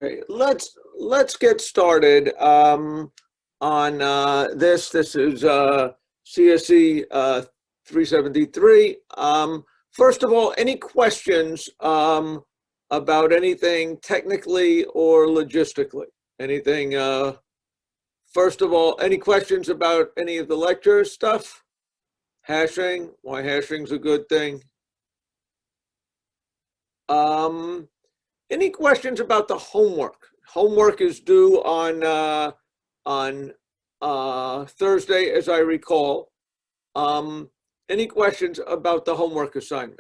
Okay, let's get started on this. This is CSE 373. First of all, any questions about anything technically or logistically? Anything? First of all, any questions about any of the lecture stuff? Hashing? Why hashing's a good thing? Any questions about the homework? Homework is due on Thursday, as I recall. Any questions about the homework assignment?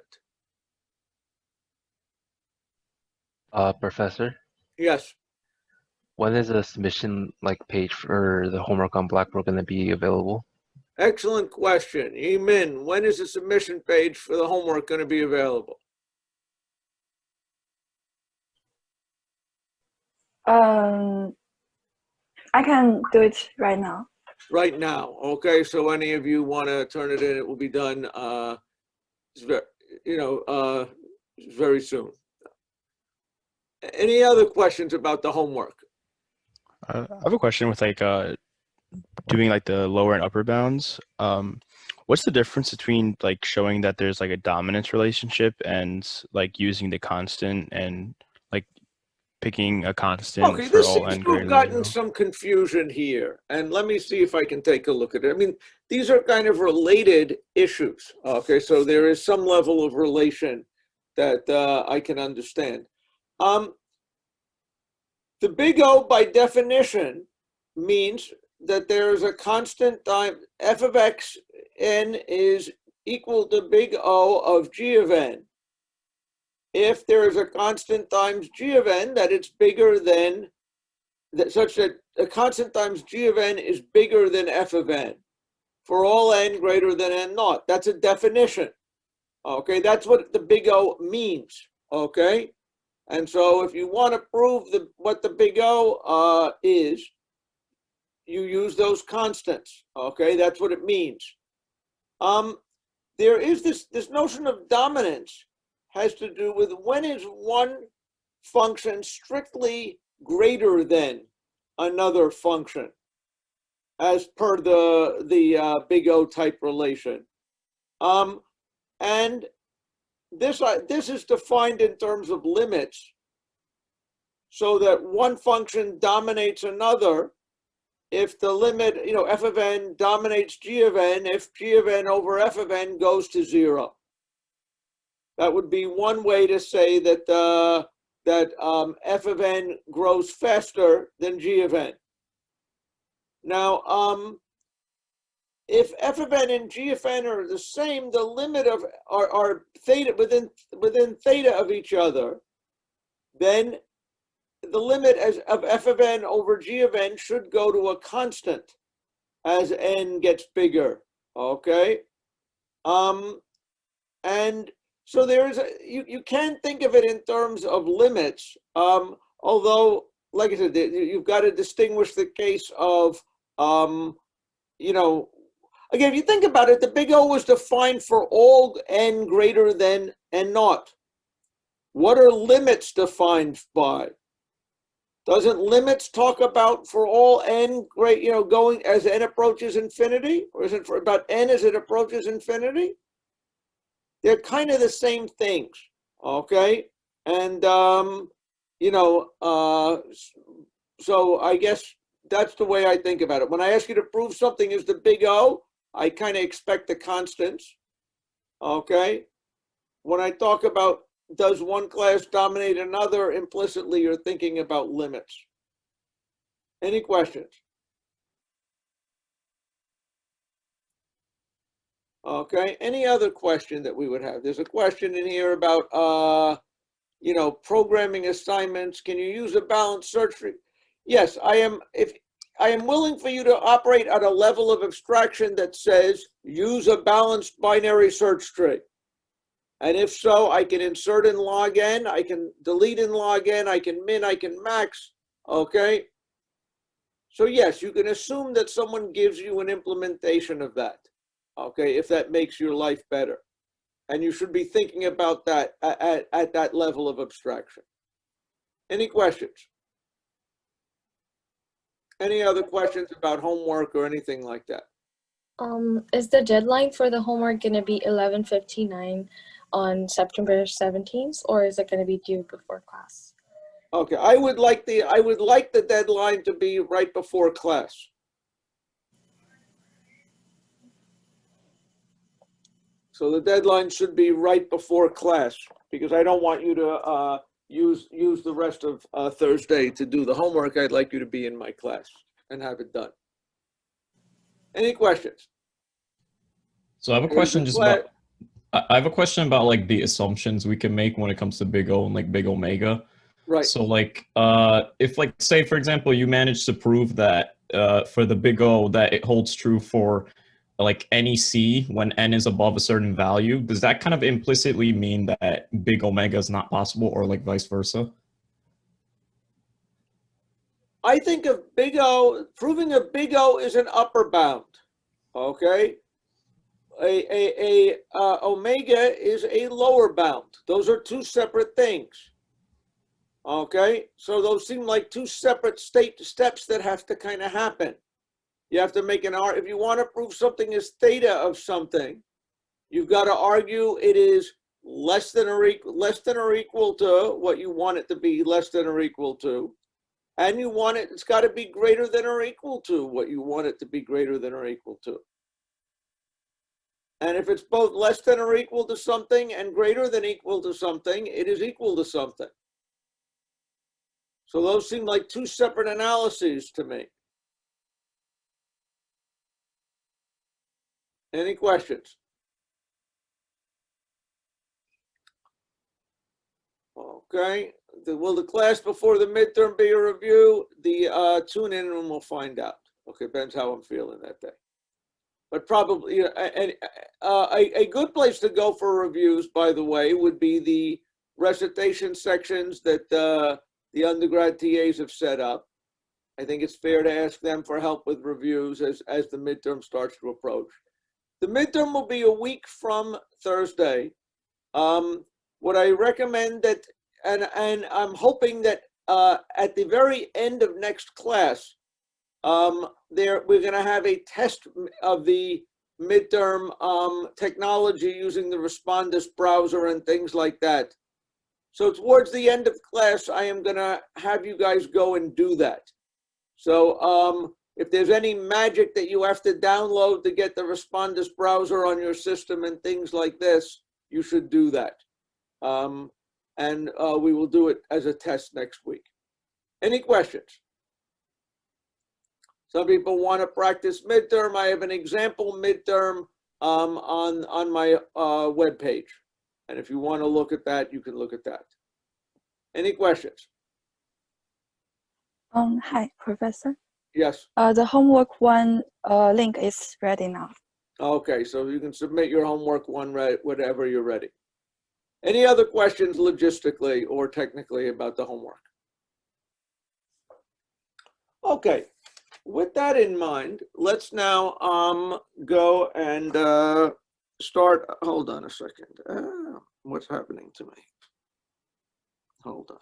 Professor, Yes. when is the submission page for the homework on Blackboard going to be available? Excellent question. Emin, when is the submission page for the homework going to be available? I can do it right now. Right now. Okay, so any of you want to turn it in, it will be done very soon. Any other questions about the homework? I have a question with doing the lower and upper bounds. What's the difference between showing that there's a dominance relationship and using the constant and picking a constant Okay, for this all seems n to have greater than gotten 0? some confusion here. And let me see if I can take a look at it. I mean, these are kind of related issues. Okay, so there is some level of relation that I can understand. The big O, by definition, means that there is a constant time, f of x n is equal to big O of g of n. If there is a constant times g of n that it's bigger than, such that a constant times g of n is bigger than f of n for all n greater than n naught. That's a definition. Okay, that's what the big O means. Okay, and so if you want to prove what the big O is, you use those constants. Okay, that's what it means. There is this notion of dominance has to do with when is one function strictly greater than another function as per the big O type relation. And this is defined in terms of limits so that one function dominates another if the limit, f of n dominates g of n, if g of n over f of n goes to 0. That would be one way to say that f of n grows faster than g of n. Now, if f of n and g of n are the same, the limit of are theta within theta of each other, then the limit of f of n over g of n should go to a constant as n gets bigger. Okay, and so there's you can think of it in terms of limits, although, like I said, you've got to distinguish the case of again, if you think about it, the big O was defined for all n greater than n naught. What are limits defined by? Doesn't limits talk about for all n going as n approaches infinity? Or is it for about n as it approaches infinity? They're kind of the same things, okay? And, so I guess that's the way I think about it. When I ask you to prove something is the big O, I kind of expect the constants, okay? When I talk about does one class dominate another, implicitly you're thinking about limits. Any questions? Okay, any other question that we would have? There's a question in here about, programming assignments. Can you use a balanced search tree? Yes, I am. If I am willing for you to operate at a level of abstraction that says use a balanced binary search tree. And if so, I can insert in log n, I can delete in log n, I can min, I can max, okay? So yes, you can assume that someone gives you an implementation of that, okay, if that makes your life better. And you should be thinking about that at that level of abstraction. Any questions? Any other questions about homework or anything like that? Is the deadline for the homework gonna be 11:59 on September 17th, or is it gonna be due before class? Okay, I would like the deadline to be right before class. So the deadline should be right before class, because I don't want you to use the rest of Thursday to do the homework. I'd like you to be in my class and have it done. Any questions? So I have a question just about, I have a question about like the assumptions we can make when it comes to big O and like big omega. Right. So like, if like, say for example, you manage to prove that for the big O that it holds true for like any C when n is above a certain value, does that kind of implicitly mean that big omega is not possible, or like vice versa? I think of big O, proving a big O is an upper bound, okay? Omega is a lower bound. Those are two separate things, okay? So those seem like two separate steps that have to kind of happen. You have to make an argument. If you want to prove something is theta of something, you've got to argue it is less than or equal to what you want it to be, less than or equal to. And you want it, it's got to be greater than or equal to what you want it to be greater than or equal to. And if it's both less than or equal to something and greater than equal to something, it is equal to something. So those seem like two separate analyses to me. Any questions? Okay. Will the class before the midterm be a review? The tune in and we'll find out. Okay, depends how I'm feeling that day. But probably, you know, a good place to go for reviews, by the way, would be the recitation sections that the undergrad TAs have set up. I think it's fair to ask them for help with reviews as the midterm starts to approach. The midterm will be a week from Thursday. What I recommend that, and I'm hoping that at the very end of next class, we're going to have a test of the midterm technology using the Respondus browser and things like that. So towards the end of class, I am going to have you guys go and do that. So if there's any magic that you have to download to get the Respondus browser on your system and things like this, you should do that. And we will do it as a test next week. Any questions? Some people want to practice midterm. I have an example midterm on my webpage. And if you want to look at that, you can look at that. Any questions? Hi, Professor. Yes. The homework one link is ready now. Okay, so you can submit your homework one whenever you're ready. Any other questions logistically or technically about the homework? Okay, with that in mind, let's now go and start. Hold on a second. What's happening to me? Hold on.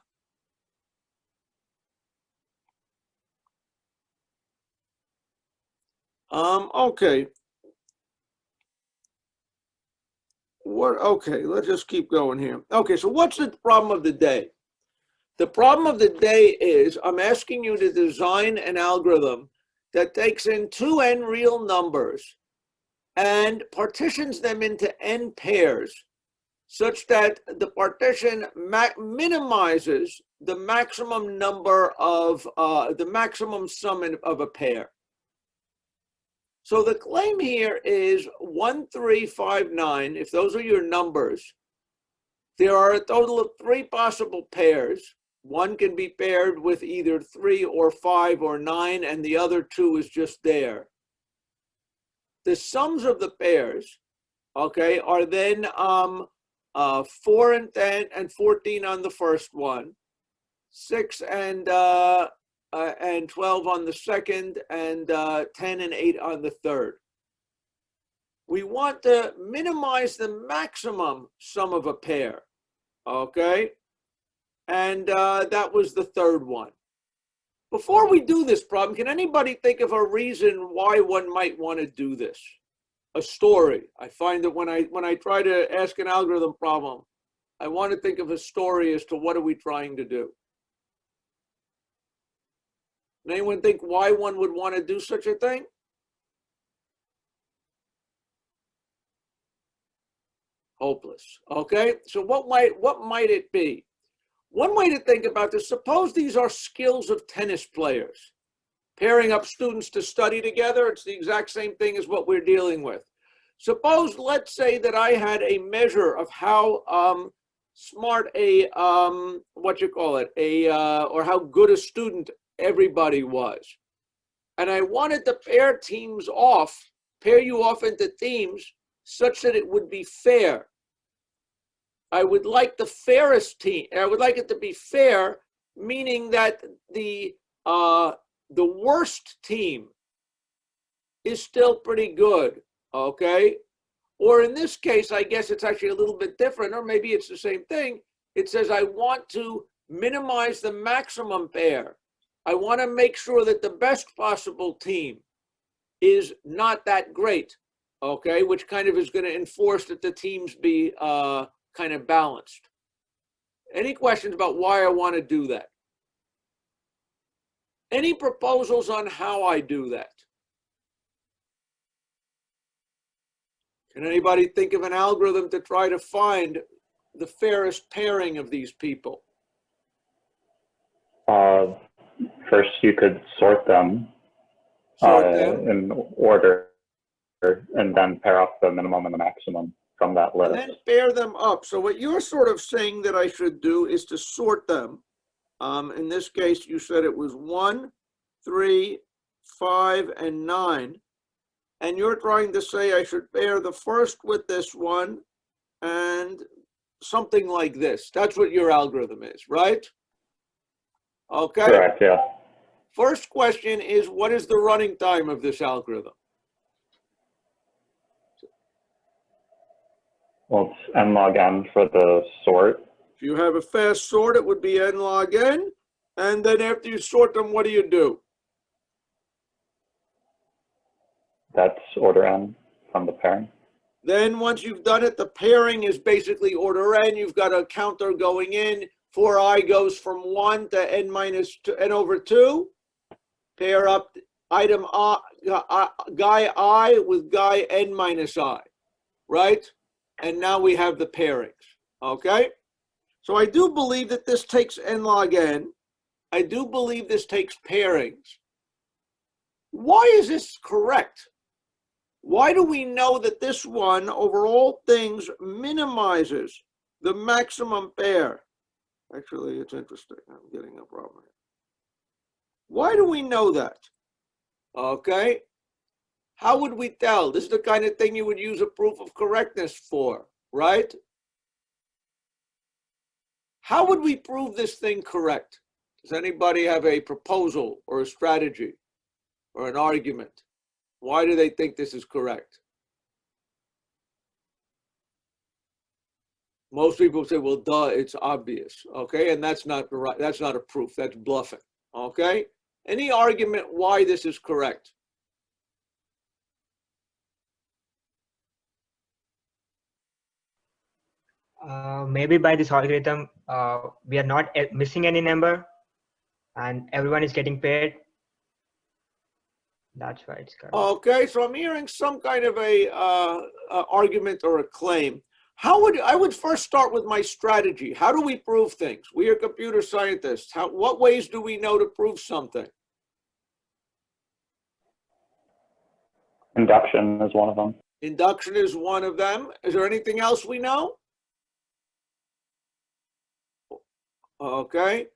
Okay. Okay, let's just keep going here. Okay, so what's the problem of the day? The problem of the day is I'm asking you to design an algorithm that takes in two n real numbers and partitions them into n pairs such that the partition minimizes the maximum number of the maximum sum of a pair. So the claim here is 1, 3, 5, 9. If those are your numbers, there are a total of 3 possible pairs. One can be paired with either 3 or 5 or 9, and the other 2 is just there. The sums of the pairs, okay, are then 4 and 10 and 14 on the first one, 6 and 12 on the second, and 10 and 8 on the third. We want to minimize the maximum sum of a pair, okay? And that was the third one. Before we do this problem, can anybody think of a reason why one might want to do this? A story. I find that when I try to ask an algorithm problem, I want to think of a story as to what are we trying to do. Can anyone think why one would want to do such a thing? Hopeless. Okay, so what might it be? One way to think about this, suppose these are skills of tennis players. Pairing up students to study together, it's the exact same thing as what we're dealing with. Suppose, let's say that I had a measure of how smart a, or how good a student everybody was. And I wanted to pair you off into teams such that it would be fair. I would like the fairest team. I would like it to be fair, meaning that the worst team is still pretty good, okay? Or in this case, I guess it's actually a little bit different, or maybe it's the same thing. It says I want to minimize the maximum pair. I want to make sure that the best possible team is not that great, okay? Which kind of is going to enforce that the teams be kind of balanced. Any questions about why I want to do that? Any proposals on how I do that? Can anybody think of an algorithm to try to find the fairest pairing of these people? First, you could sort them, in order, and then pair up the minimum and the maximum from that list. And then pair them up. So what you're sort of saying that I should do is to sort them. In this case, you said it was 1, 3, 5, and 9. And you're trying to say I should pair the first with this one and something like this. That's what your algorithm is, right? Okay. Correct, yeah. First question is, what is the running time of this algorithm? Well, it's n log n for the sort. If you have a fast sort, it would be n log n. And then after you sort them, what do? That's order n from the pairing. Then once you've done it, the pairing is basically order n. You've got a counter going in. For I goes from 1 to n minus 2, n over 2. Pair up item I, guy I with guy n minus I, right? And now we have the pairings, okay? So I do believe that this takes n log n. I do believe this takes pairings. Why is this correct? Why do we know that this one, over all things, minimizes the maximum pair? Actually, it's interesting. I'm getting a problem here. Why do we know that? Okay. How would we tell? This is the kind of thing you would use a proof of correctness for, right? How would we prove this thing correct? Does anybody have a proposal or a strategy or an argument? Why do they think this is correct? Most people say, well, duh, it's obvious, okay? And that's not right. That's not a proof. That's bluffing, okay? Any argument why this is correct? Maybe by this algorithm, we are not missing any number and everyone is getting paired. That's why it's correct. Okay, so I'm hearing some kind of a argument or a claim. I would first start with my strategy. How do we prove things? We are computer scientists. What ways do we know to prove something? Induction is one of them. Induction is one of them. Is there anything else we know? Okay.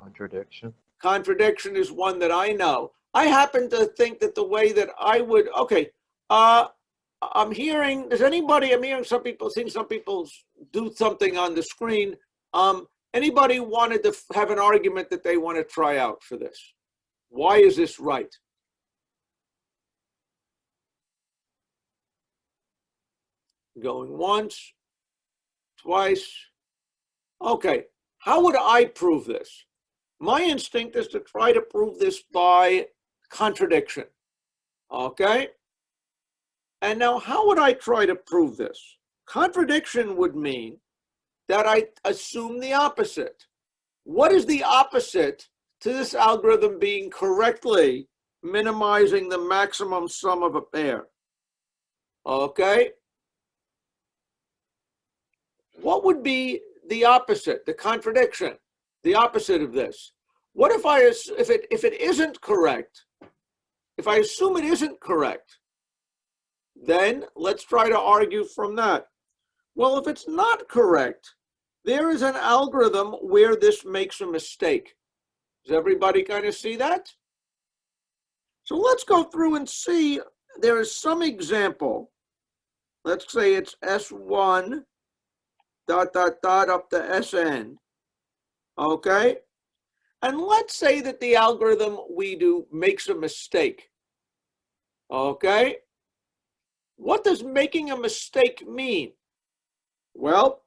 Contradiction. Contradiction is one that I know. I happen to think that the way that I would, okay, I'm hearing, I'm hearing some people, seeing some people do something on the screen. Anybody wanted to have an argument that they want to try out for this? Why is this right? Going once, twice. Okay, how would I prove this? My instinct is to try to prove this by contradiction, okay? And now how would I try to prove this? Contradiction would mean that I assume the opposite. What is the opposite to this algorithm being correctly minimizing the maximum sum of a pair? Okay? What would be the opposite, the contradiction, the opposite of this? What if if it isn't correct, if I assume it isn't correct, then let's try to argue from that. Well, if it's not correct, there is an algorithm where this makes a mistake. Does everybody kind of see that? So let's go through and see. There is some example. Let's say it's S1 ... up to Sn. Okay? And let's say that the algorithm we do makes a mistake. Okay? What does making a mistake mean? Well,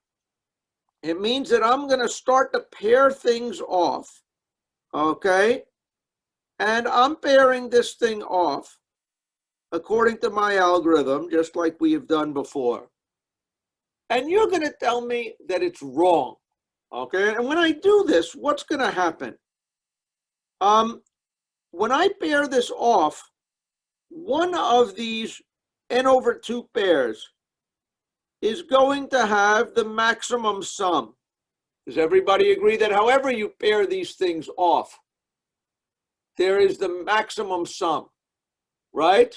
it means that I'm going to start to pair things off. Okay? And I'm pairing this thing off according to my algorithm, just like we have done before. And you're going to tell me that it's wrong. Okay? And when I do this, what's going to happen? When I pair this off, one of these n/2 pairs is going to have the maximum sum. Does everybody agree that however you pair these things off, there is the maximum sum, right?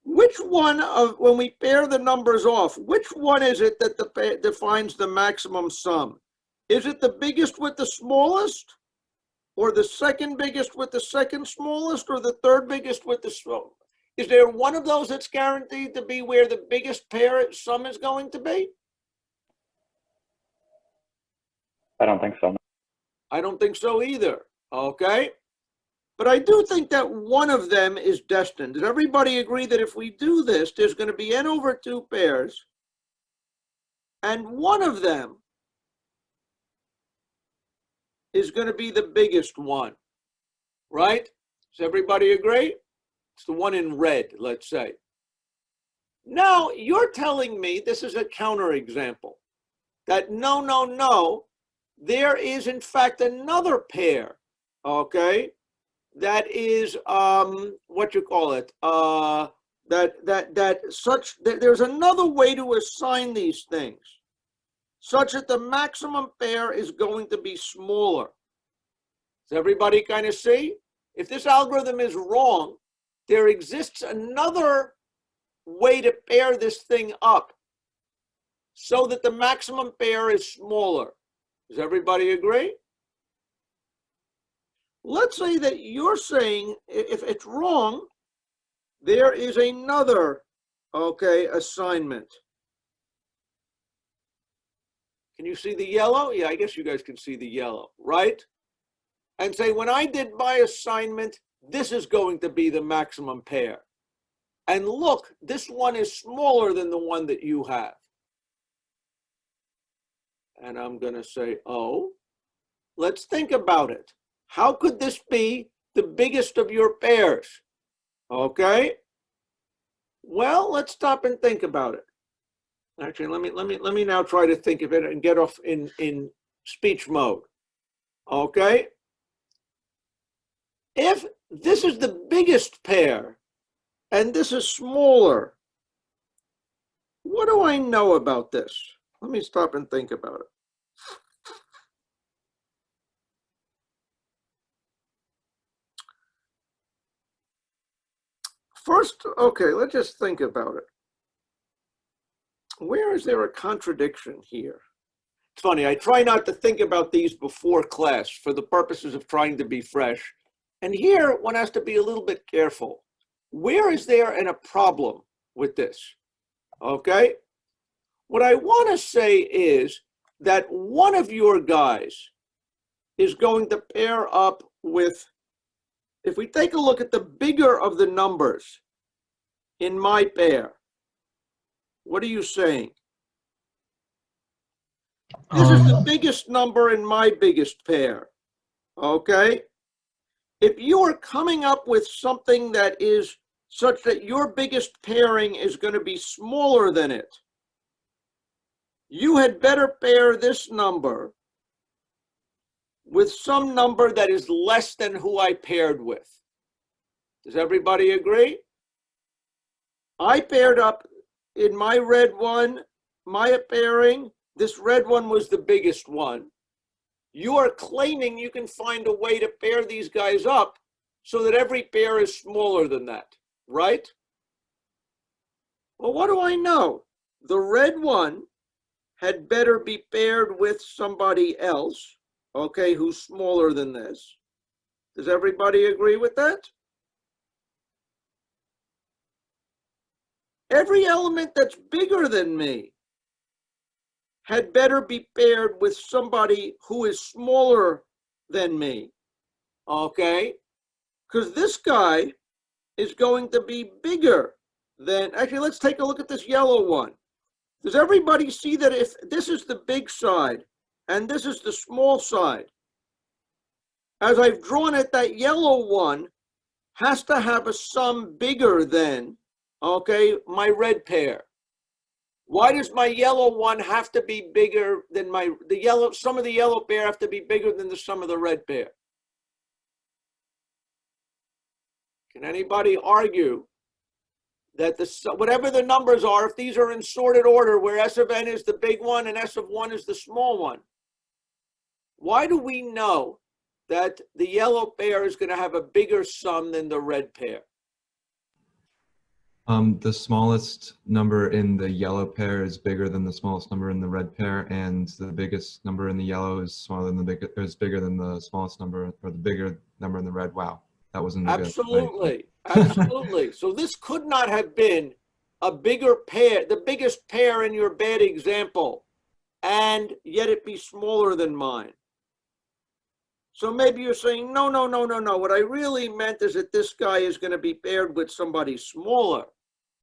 Which one of, when we pair the numbers off, which one is it that defines the maximum sum? Is it the biggest with the smallest? Or the second biggest with the second smallest? Or the third biggest with the smallest? Is there one of those that's guaranteed to be where the biggest pair sum is going to be? I don't think so. I don't think so either, okay? But I do think that one of them is destined. Does everybody agree that if we do this, there's going to be n/2 pairs, and one of them is going to be the biggest one, right? Does everybody agree? It's the one in red, let's say. Now, you're telling me, this is a counterexample, that no, there is in fact another pair, okay? That is what you call it, there's another way to assign these things such that the maximum pair is going to be smaller. Does everybody kind of see? If this algorithm is wrong, there exists another way to pair this thing up so that the maximum pair is smaller. Does everybody agree? Let's say that you're saying if it's wrong, there is another, okay, assignment. Can you see the yellow? Yeah, I guess you guys can see the yellow, right? And say, when I did my assignment, this is going to be the maximum pair. And look, this one is smaller than the one that you have. And I'm going to say, oh, let's think about it. How could this be the biggest of your pairs? Okay. Well, let's stop and think about it. Actually, let me now try to think of it and get off in speech mode. Okay. If this is the biggest pair and this is smaller, what do I know about this? Let me stop and think about it. First, okay, let's just think about it. Where is there a contradiction here? It's funny, I try not to think about these before class for the purposes of trying to be fresh. And here, one has to be a little bit careful. Where is there a problem with this? Okay? What I want to say is that one of your guys is going to pair up with, if we take a look at the bigger of the numbers in my pair, what are you saying? This is the biggest number in my biggest pair, okay? If you are coming up with something that is such that your biggest pairing is going to be smaller than it, you had better pair this number with some number that is less than who I paired with. Does everybody agree? I paired up in my red one, my pairing, this red one was the biggest one. You are claiming you can find a way to pair these guys up so that every pair is smaller than that, right? Well, what do I know? The red one had better be paired with somebody else, okay, who's smaller than this. Does everybody agree with that? Every element that's bigger than me had better be paired with somebody who is smaller than me, okay? Because this guy is going to be bigger than, actually, let's take a look at this yellow one. Does everybody see that if this is the big side and this is the small side, as I've drawn it, that yellow one has to have a sum bigger than, okay, my red pair. Why does my yellow one have to be bigger than some of the yellow pair have to be bigger than the sum of the red pair? Can anybody argue that whatever the numbers are, if these are in sorted order, where S of n is the big one and S of 1 is the small one, why do we know that the yellow pair is going to have a bigger sum than the red pair? The smallest number in the yellow pair is bigger than the smallest number in the red pair, and the biggest number in the yellow is smaller than bigger than the smallest number, or the bigger number in the red. Wow, that wasn't absolutely, absolutely. So this could not have been a bigger pair, the biggest pair in your bad example, and yet it be smaller than mine. So maybe you're saying, no. What I really meant is that this guy is going to be paired with somebody smaller.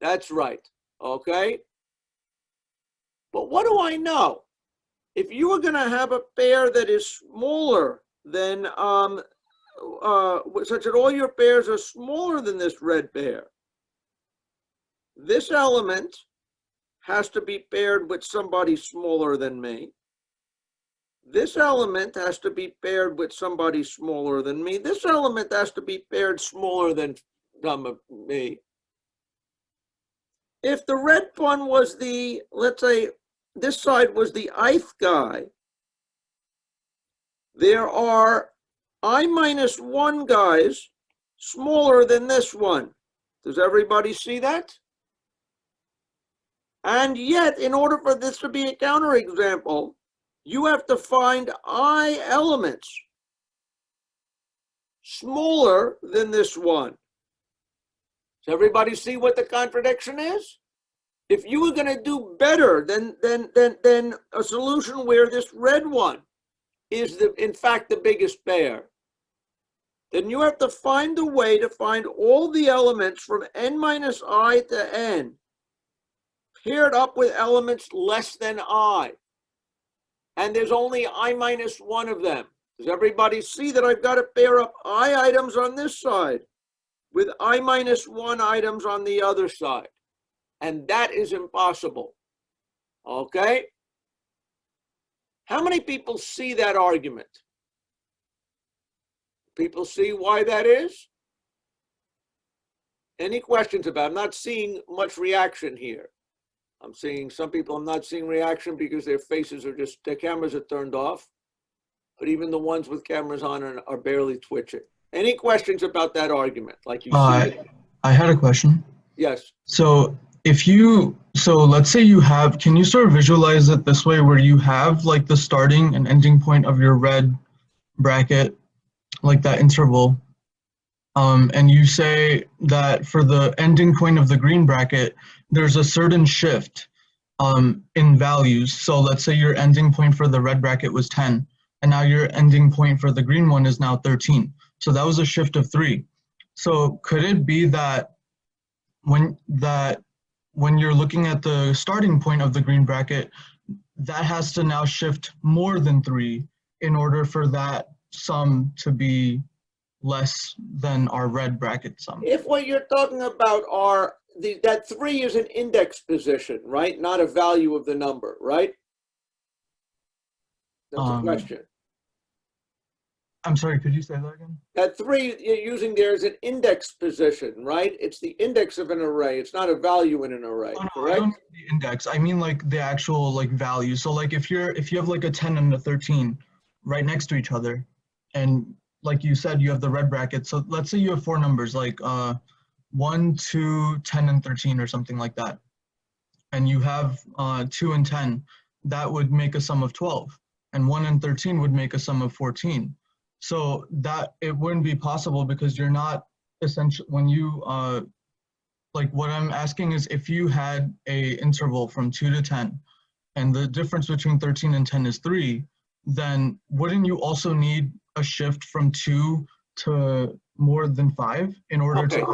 That's right, okay? But what do I know? If you were going to have a pair that is smaller than, such that all your pairs are smaller than this red pair, this element has to be paired with somebody smaller than me. This element has to be paired with somebody smaller than me. This element has to be paired smaller than me. If the red one was the, let's say, this side was the ith guy, there are I minus 1 guys smaller than this one. Does everybody see that? And yet, in order for this to be a counterexample, you have to find I elements smaller than this one. Does everybody see what the contradiction is? If you were going to do better than a solution where this red one is in fact the biggest pair, then you have to find a way to find all the elements from n minus I to n paired up with elements less than I. And there's only I minus 1 of them. Does everybody see that I've got to pair up I items on this side with I minus 1 items on the other side? And that is impossible. Okay? How many people see that argument? People see why that is? Any questions about it? I'm not seeing much reaction here. I'm seeing some people, I'm not seeing reaction because their faces are just, their cameras are turned off. But even the ones with cameras on are barely twitching. Any questions about that argument? Like you see I had a question. Yes. So let's say you have, can you sort of visualize it this way where you have like the starting and ending point of your red bracket, like that interval, and you say that for the ending point of the green bracket, there's a certain shift in values. So let's say your ending point for the red bracket was 10, and now your ending point for the green one is now 13. So that was a shift of 3. So could it be that when you're looking at the starting point of the green bracket, that has to now shift more than 3 in order for that sum to be less than our red bracket sum. If what you're talking about are that 3 is an index position, right? Not a value of the number, right? That's a question. I'm sorry, could you say that again? That 3 you're using there is an index position, right? It's the index of an array. It's not a value in an array, Oh, no, correct? I don't mean the index. I mean like the actual like value. So like if you have like a 10 and a 13 right next to each other, and like you said, you have the red bracket. So let's say you have 4 numbers like 1, 2, 10, and 13 or something like that. And you have 2 and 10, that would make a sum of 12. And 1 and 13 would make a sum of 14. So that it wouldn't be possible because you're not essentially, when you, like what I'm asking is if you had a interval from 2 to 10 and the difference between 13 and 10 is 3, then wouldn't you also need a shift from 2 to more than 5 in order Okay, to...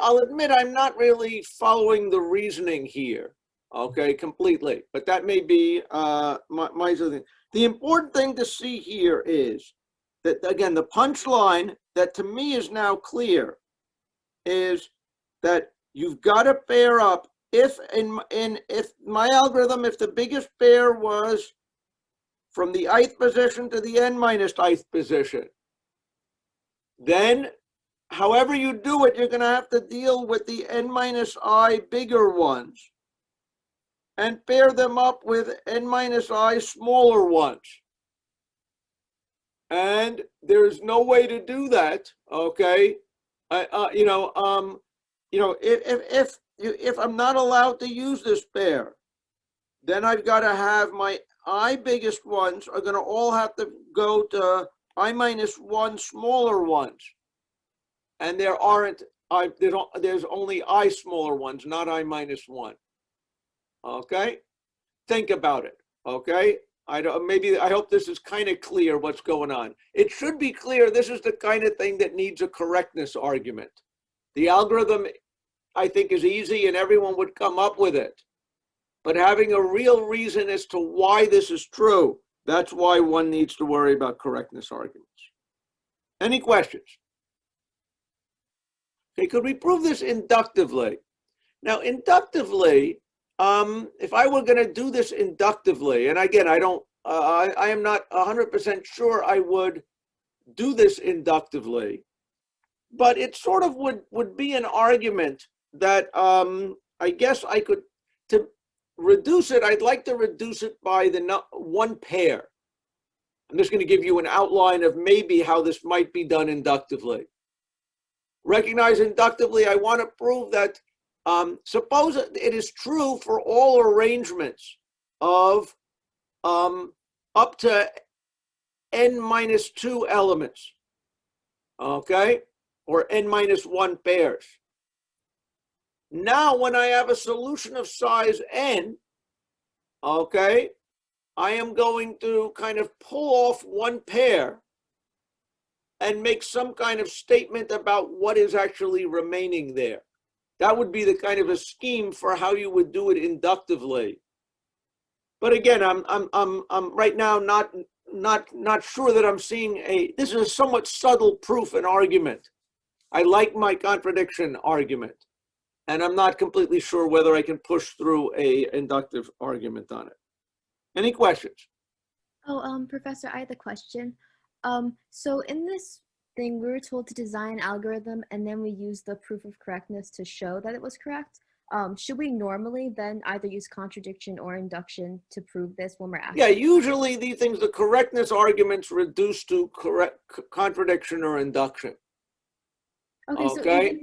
I'll admit I'm not really following the reasoning here, okay, completely. But that may be my thing. The important thing to see here is that, again, the punchline that to me is now clear is that you've got to pair up. If my algorithm, if the biggest pair was from the ith position to the n minus ith position, then however you do it, you're going to have to deal with the n minus I bigger ones and pair them up with n minus I smaller ones. And there's no way to do that, okay? If I'm not allowed to use this pair, then I've got to have my I biggest ones are going to all have to go to I minus 1 smaller ones. And there aren't, there's only I smaller ones, not I minus 1. Okay? Think about it, okay? I hope this is kind of clear what's going on. It should be clear this is the kind of thing that needs a correctness argument. The algorithm, I think, is easy and everyone would come up with it. But having a real reason as to why this is true, that's why one needs to worry about correctness arguments. Any questions? Okay, could we prove this inductively? Now, inductively, if I were going to do this inductively, and again, I am not 100% sure I would do this inductively, but it sort of would be an argument that I guess I could, to reduce it, I'd like to reduce it by the 1 pair. I'm just going to give you an outline of maybe how this might be done inductively. Recognize inductively, I want to prove that suppose it is true for all arrangements of up to n minus 2 elements, okay, or n minus 1 pairs. Now, when I have a solution of size n, okay, I am going to kind of pull off 1 pair and make some kind of statement about what is actually remaining there. That would be the kind of a scheme for how you would do it inductively. But again, I'm right now not sure that I'm seeing this is a somewhat subtle proof and argument. I like my contradiction argument, and I'm not completely sure whether I can push through a inductive argument on it. Any questions? Oh, Professor, I had a question. So in this thing, we were told to design an algorithm and then we use the proof of correctness to show that it was correct. Should we normally then either use contradiction or induction to prove this when we're asking? Yeah, usually these things, the correctness arguments reduce to contradiction or induction. Okay,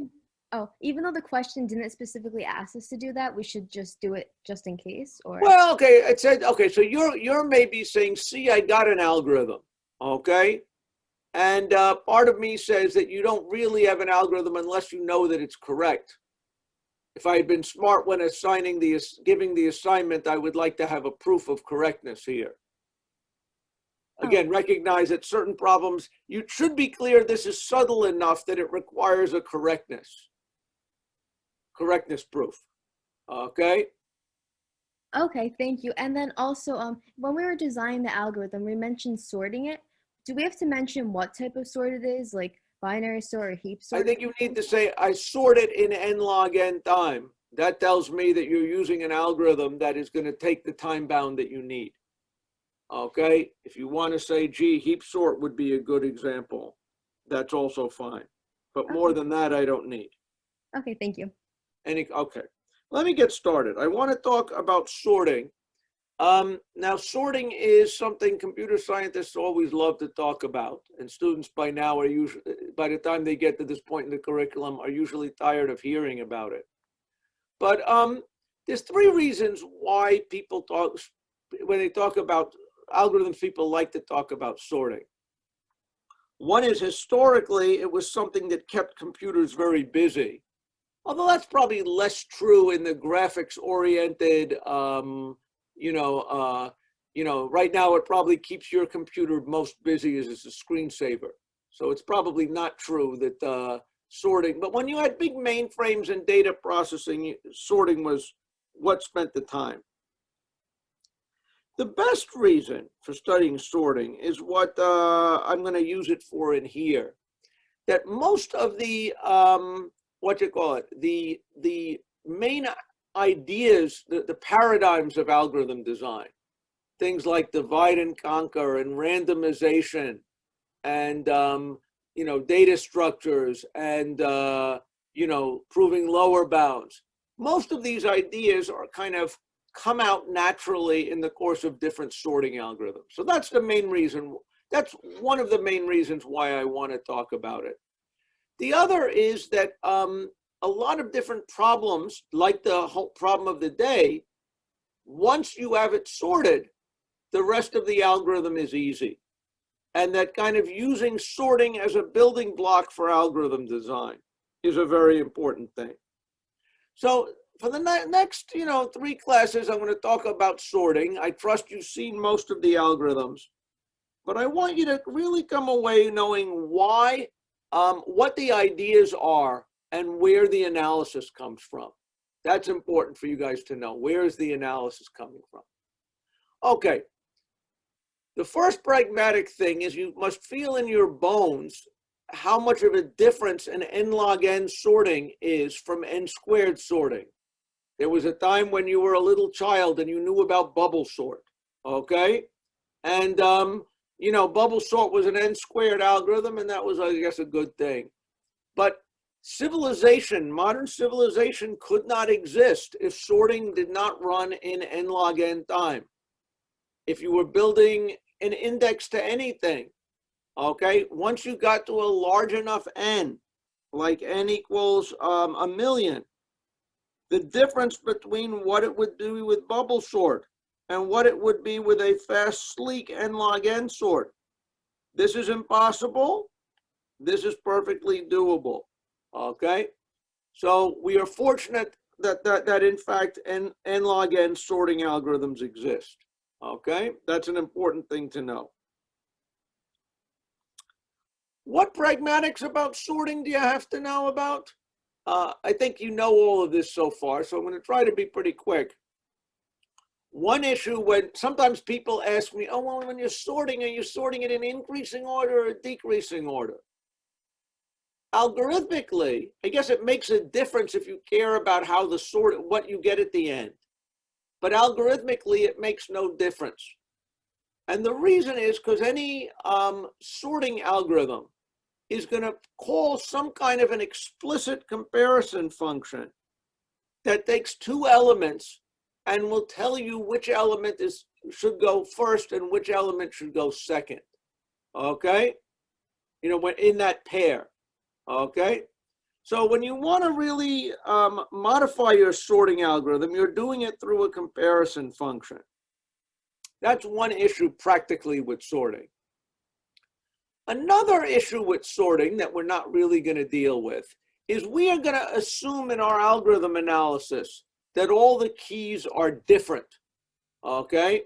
so even though the question didn't specifically ask us to do that, we should just do it just in case? Or well, okay, it said, okay, so you're maybe saying, see, I got an algorithm, okay? And part of me says that you don't really have an algorithm unless you know that it's correct. If I had been smart when giving the assignment, I would like to have a proof of correctness here. Again, recognize that certain problems, you should be clear this is subtle enough that it requires a correctness proof, okay? Okay, thank you. And then also, when we were designing the algorithm, we mentioned sorting it. Do we have to mention what type of sort it is, like binary sort or heap sort? I think you need to say, I sort it in n log n time. That tells me that you're using an algorithm that is going to take the time bound that you need. Okay, if you want to say, gee, heap sort would be a good example. That's also fine. But more than that, I don't need. Okay, thank you. Okay, let me get started. I want to talk about sorting. Now, sorting is something computer scientists always love to talk about, and students by now are usually, by the time they get to this point in the curriculum, are usually tired of hearing about it. But there's three reasons why people talk, when they talk about algorithms, people like to talk about sorting. One is historically, it was something that kept computers very busy. Although that's probably less true in the graphics-oriented, right now it probably keeps your computer most busy as a screensaver. So it's probably not true that sorting, but when you had big mainframes and data processing, sorting was what spent the time. The best reason for studying sorting is what I'm going to use it for in here. That most of the, the main ideas, the paradigms of algorithm design, things like divide and conquer and randomization and, data structures and, proving lower bounds. Most of these ideas are kind of come out naturally in the course of different sorting algorithms. So that's the main reason. That's one of the main reasons why I want to talk about it. The other is that a lot of different problems, like the whole problem of the day, once you have it sorted, the rest of the algorithm is easy. And that kind of using sorting as a building block for algorithm design is a very important thing. So for the next, 3 classes, I'm going to talk about sorting. I trust you've seen most of the algorithms, but I want you to really come away knowing why, what the ideas are and where the analysis comes from. That's important for you guys to know. Where is the analysis coming from? Okay. The first pragmatic thing is you must feel in your bones how much of a difference an n log n sorting is from n squared sorting. There was a time when you were a little child and you knew about bubble sort, okay? And, bubble sort was an n squared algorithm, and that was, I guess, a good thing. But civilization, modern civilization could not exist if sorting did not run in n log n time. If you were building an index to anything, okay, once you got to a large enough n, like n equals 1,000,000, the difference between what it would do with bubble sort and what it would be with a fast, sleek n log n sort. This is impossible. This is perfectly doable. Okay, so we are fortunate that in fact n log n sorting algorithms exist. Okay, that's an important thing to know. What pragmatics about sorting do you have to know about? I think you know all of this so far, so I'm going to try to be pretty quick. One issue when sometimes people ask me, oh, well, when you're sorting, are you sorting it in increasing order or decreasing order? Algorithmically, I guess it makes a difference if you care about how the what you get at the end. But algorithmically, it makes no difference. And the reason is because any sorting algorithm is going to call some kind of an explicit comparison function that takes 2 elements and will tell you which element should go first and which element should go second. Okay? When in that pair. Okay? So when you want to really modify your sorting algorithm, you're doing it through a comparison function. That's one issue practically with sorting. Another issue with sorting that we're not really going to deal with is we are going to assume in our algorithm analysis that all the keys are different, okay?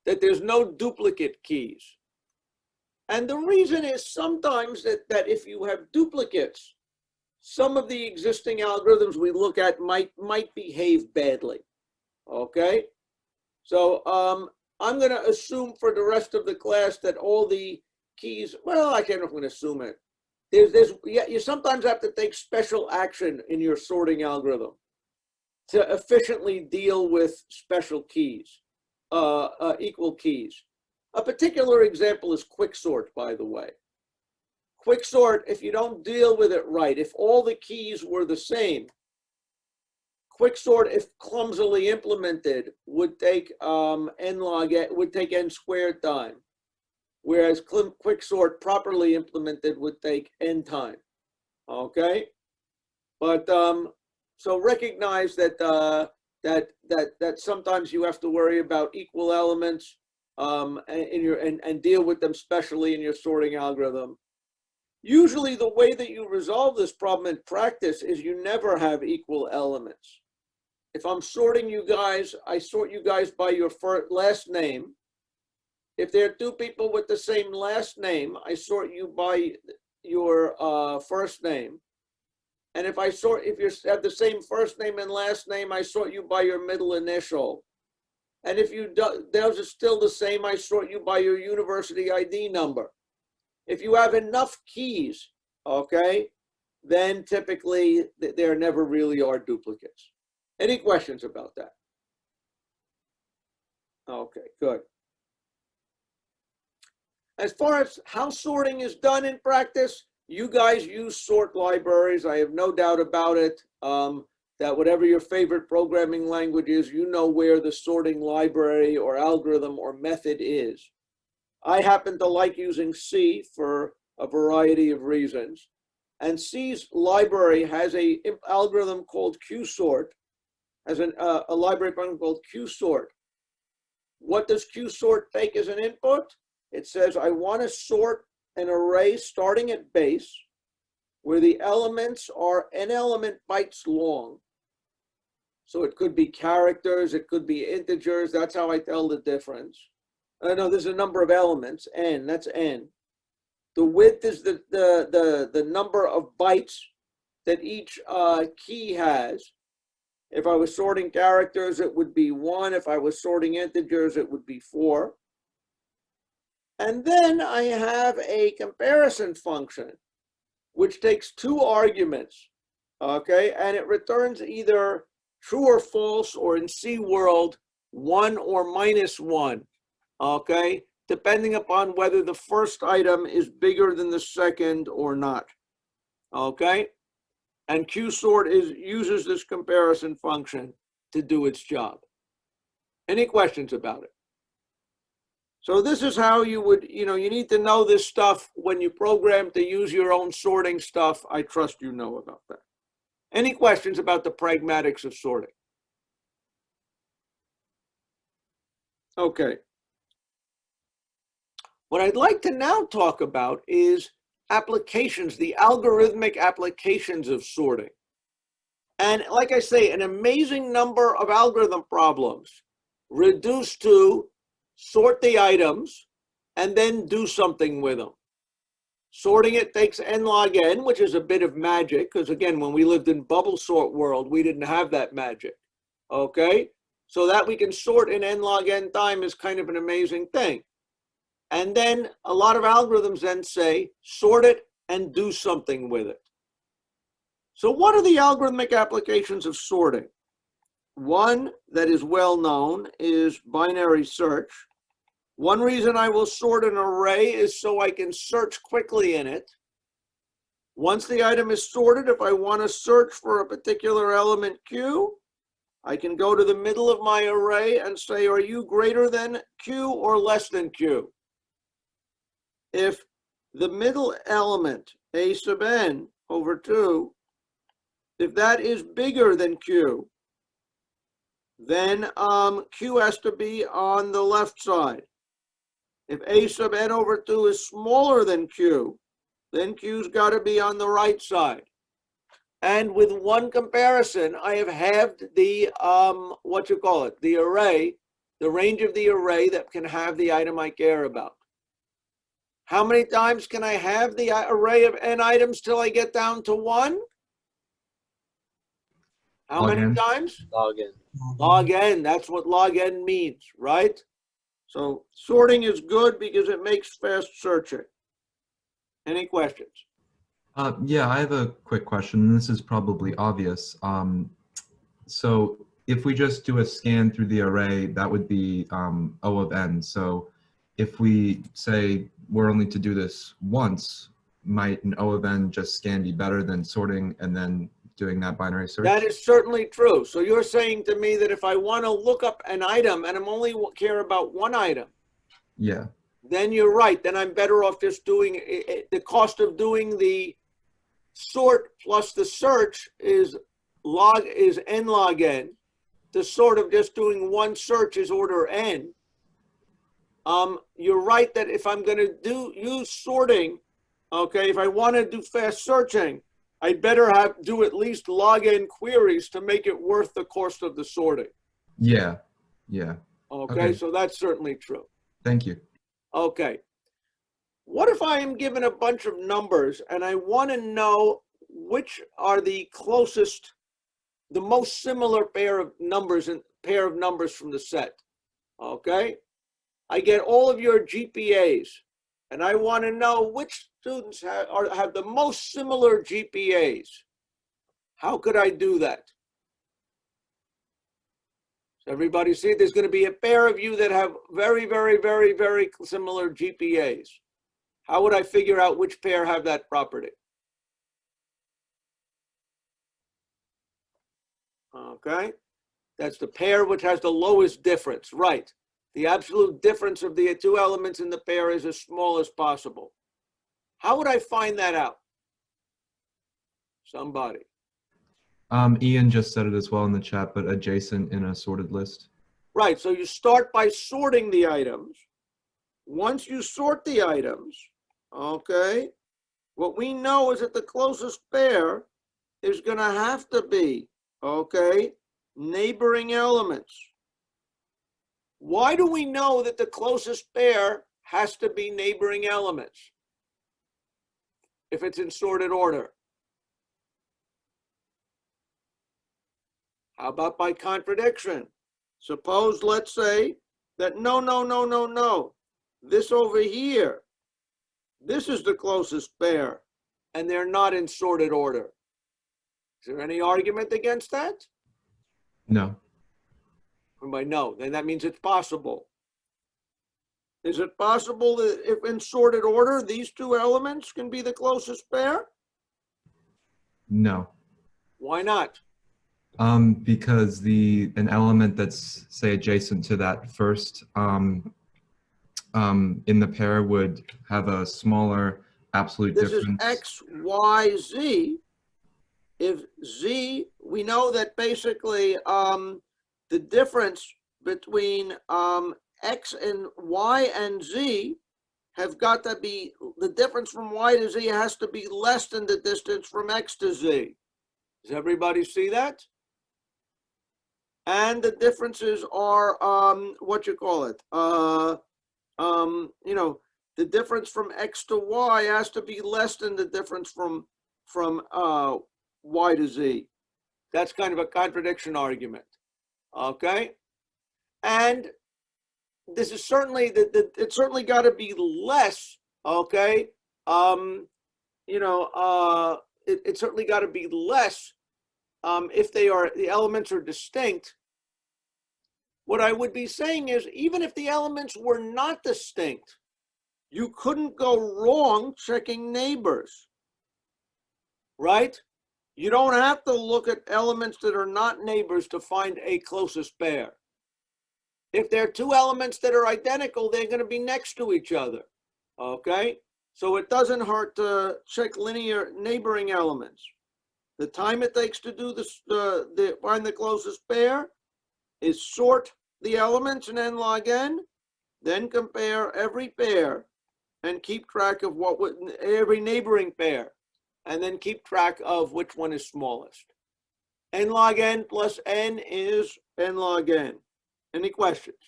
That there's no duplicate keys. And the reason is sometimes that if you have duplicates, some of the existing algorithms we look at might behave badly, okay? So I'm going to assume for the rest of the class that all the keys, well, I can't even assume it. Yeah, you sometimes have to take special action in your sorting algorithm to efficiently deal with special keys, equal keys. A particular example is quicksort, by the way. Quicksort, if you don't deal with it right, if all the keys were the same, quicksort, if clumsily implemented, would take would take n squared time, whereas quicksort properly implemented would take n time. Okay, but so recognize that that sometimes you have to worry about equal elements and deal with them specially in your sorting algorithm. Usually, the way that you resolve this problem in practice is you never have equal elements. If I'm sorting you guys, I sort you guys by your last name. If there are two people with the same last name, I sort you by your first name. And if you have the same first name and last name, I sort you by your middle initial. And if those are still the same, I sort you by your university ID number. If you have enough keys, okay, then typically there never really are duplicates. Any questions about that? Okay, good. As far as how sorting is done in practice, you guys use sort libraries. I have no doubt about it, that whatever your favorite programming language is, you know where the sorting library or algorithm or method is. I happen to like using C for a variety of reasons. And C's library has an algorithm called qsort, has a library program called qsort. What does qsort take as an input? It says, I want to sort an array starting at base where the elements are n element bytes long. So it could be characters, it could be integers. That's how I tell the difference. No, there's a number of elements, n, that's n. The width is the number of bytes that each key has. If I was sorting characters, it would be 1. If I was sorting integers, it would be 4. And then I have a comparison function, which takes 2 arguments, okay? And it returns either true or false, or in C world, 1 or -1. Okay, depending upon whether the first item is bigger than the second or not. Okay, and qsort uses this comparison function to do its job. Any questions about it? So this is how you would, you need to know this stuff when you program to use your own sorting stuff. I trust you know about that. Any questions about the pragmatics of sorting? Okay. What I'd like to now talk about is applications, the algorithmic applications of sorting. And like I say, an amazing number of algorithm problems reduced to sort the items and then do something with them. Sorting it takes n log n, which is a bit of magic, because again, when we lived in bubble sort world, we didn't have that magic. Okay, so that we can sort in n log n time is kind of an amazing thing. And then a lot of algorithms then say, sort it and do something with it. So what are the algorithmic applications of sorting? One that is well known is binary search. One reason I will sort an array is so I can search quickly in it. Once the item is sorted, if I want to search for a particular element Q, I can go to the middle of my array and say, are you greater than Q or less than Q? If the middle element, A sub n over 2, if that is bigger than Q, then Q has to be on the left side. If A sub n over 2 is smaller than Q, then Q's got to be on the right side. And with one comparison, I have halved the, the array, the range of the array that can have the item I care about. How many times can I have the array of n items till I get down to 1? How Log many n? times? Log n. Log n, that's what log n means, right? So sorting is good because it makes fast searching. Any questions? Yeah, I have a quick question, and this is probably obvious. So if we just do a scan through the array, that would be O of n. So if we say we're only to do this once, might an O of n just scan be better than sorting and then doing that binary search? That is certainly true. So you're saying to me that if I want to look up an item and I'm only care about one item, Yeah. then you're right. Then I'm better off just doing the cost of doing the sort plus the search is n log n. The sort of just doing one search is order n. You're right that if I'm going to use sorting, okay, if I want to do fast searching, I better do at least log n queries to make it worth the cost of the sorting. Yeah. Yeah. Okay, so that's certainly true. Thank you. Okay. What if I am given a bunch of numbers and I want to know which are the closest, the most similar pair of numbers from the set? Okay. I get all of your GPAs and I want to know which students have the most similar GPAs. How could I do that? So everybody see, there's going to be a pair of you that have very, very, very, very similar GPAs. How would I figure out which pair have that property? Okay, that's the pair which has the lowest difference, right? The absolute difference of the two elements in the pair is as small as possible. How would I find that out? Somebody. Ian just said it as well in the chat, but adjacent in a sorted list. Right, so you start by sorting the items. Once you sort the items, okay, what we know is that the closest pair is going to have to be, okay, neighboring elements. Why do we know that the closest pair has to be neighboring elements if it's in sorted order? How about by contradiction? Suppose, let's say that no. This over here, this is the closest pair, and they're not in sorted order. Is there any argument against that? No. Everybody, no. Then that means it's possible. Is it possible that if in sorted order, these two elements can be the closest pair? No. Why not? Because an element that's, say, adjacent to that first in the pair would have a smaller absolute difference. This is X, Y, Z. If Z, we know that basically the difference between X and Y and Z have got to be, the difference from Y to Z has to be less than the distance from X to Z. Does everybody see that? And the differences are, what you call it? You know, the difference from X to Y has to be less than the difference from Y to Z. That's kind of a contradiction argument. Okay, and this is certainly it's certainly got to be less. Okay, you know, it's certainly got to be less if the elements are distinct. What I would be saying is, even if the elements were not distinct, you couldn't go wrong checking neighbors, right? You don't have to look at elements that are not neighbors to find a closest pair. If there are two elements that are identical, they're going to be next to each other, okay? So it doesn't hurt to check linear neighboring elements. The time it takes to do find the closest pair is sort the elements in n log n, then compare every pair and keep track of every neighboring pair, and then keep track of which one is smallest. N log n plus n is n log n. Any questions?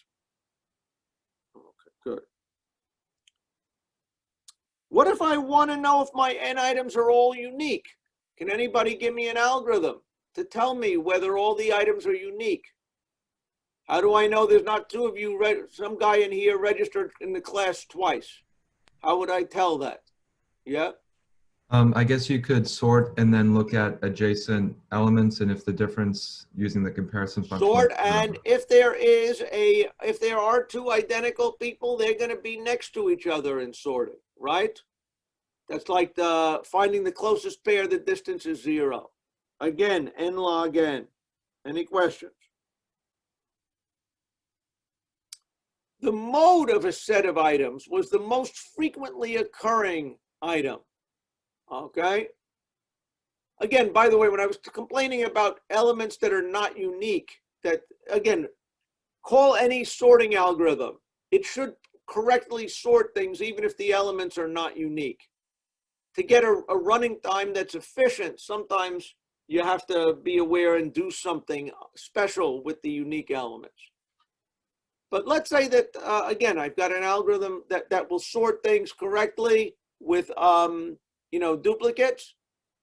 Okay, good. What if I want to know if my n items are all unique? Can anybody give me an algorithm to tell me whether all the items are unique? How do I know there's not two of you, some guy in here registered in the class twice? How would I tell that? Yeah? I guess you could sort and then look at adjacent elements, and if the difference using the comparison function. Sort, and if there are two identical people, they're going to be next to each other in sorting, right? That's like finding the closest pair, the distance is 0. Again, n log n. Any questions? The mode of a set of items was the most frequently occurring item. Okay. Again, by the way, when I was complaining about elements that are not unique, that again, call any sorting algorithm. It should correctly sort things even if the elements are not unique. To get a running time that's efficient, sometimes you have to be aware and do something special with the unique elements. But let's say that, again, I've got an algorithm that will sort things correctly with, duplicates.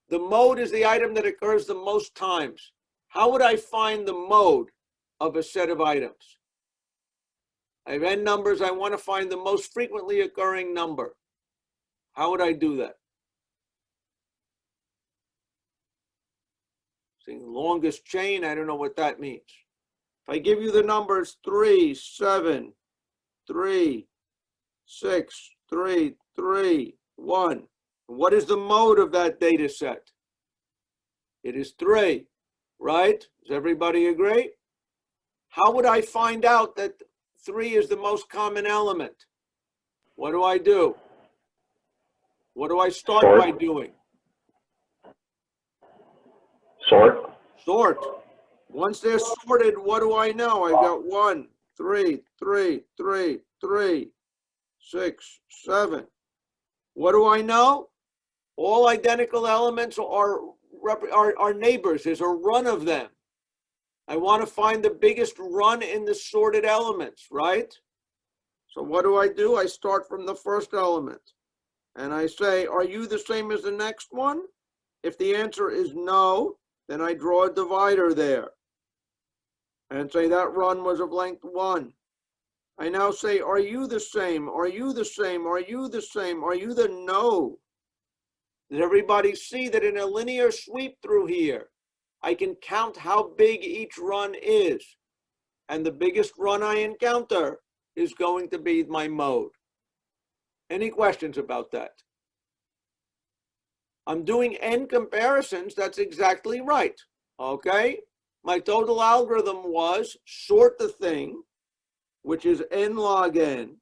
The mode is the item that occurs the most times. How would I find the mode of a set of items? I have n numbers. I want to find the most frequently occurring number. How would I do that? Saying longest chain, I don't know what that means. If I give you the numbers 3, 7, 3, 6, 3, 3, 1, what is the mode of that data set? It is 3, right? Does everybody agree? How would I find out that 3 is the most common element? What do I do? What do I start by doing? Sort. Sort. Once they're sorted, what do I know? I've got 1, 3, 3, 3, 3, 6, 7. What do I know? All identical elements are neighbors. There's a run of them. I want to find the biggest run in the sorted elements, right? So what do? I start from the first element. And I say, are you the same as the next one? If the answer is no, then I draw a divider there. And say that run was of length 1. I now say, are you the same? Are you the same? Are you the same? Are you the no? Does everybody see that in a linear sweep through here, I can count how big each run is. And the biggest run I encounter is going to be my mode. Any questions about that? I'm doing n comparisons. That's exactly right. Okay? My total algorithm was sort the thing, which is n log n,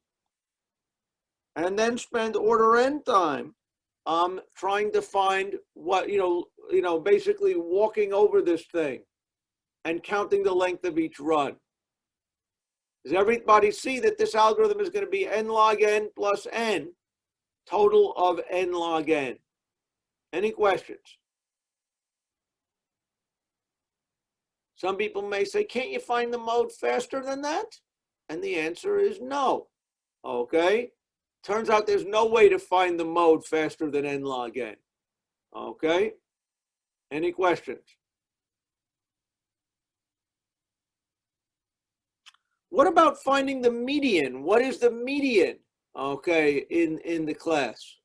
and then spend order n time trying to find what, basically walking over this thing and counting the length of each run. Does everybody see that this algorithm is going to be n log n plus n, total of n log n? Any questions? Some people may say, can't you find the mode faster than that? And the answer is no. Okay? Turns out there's no way to find the mode faster than n log n. Okay? Any questions? What about finding the median? What is the median? Okay, in the class.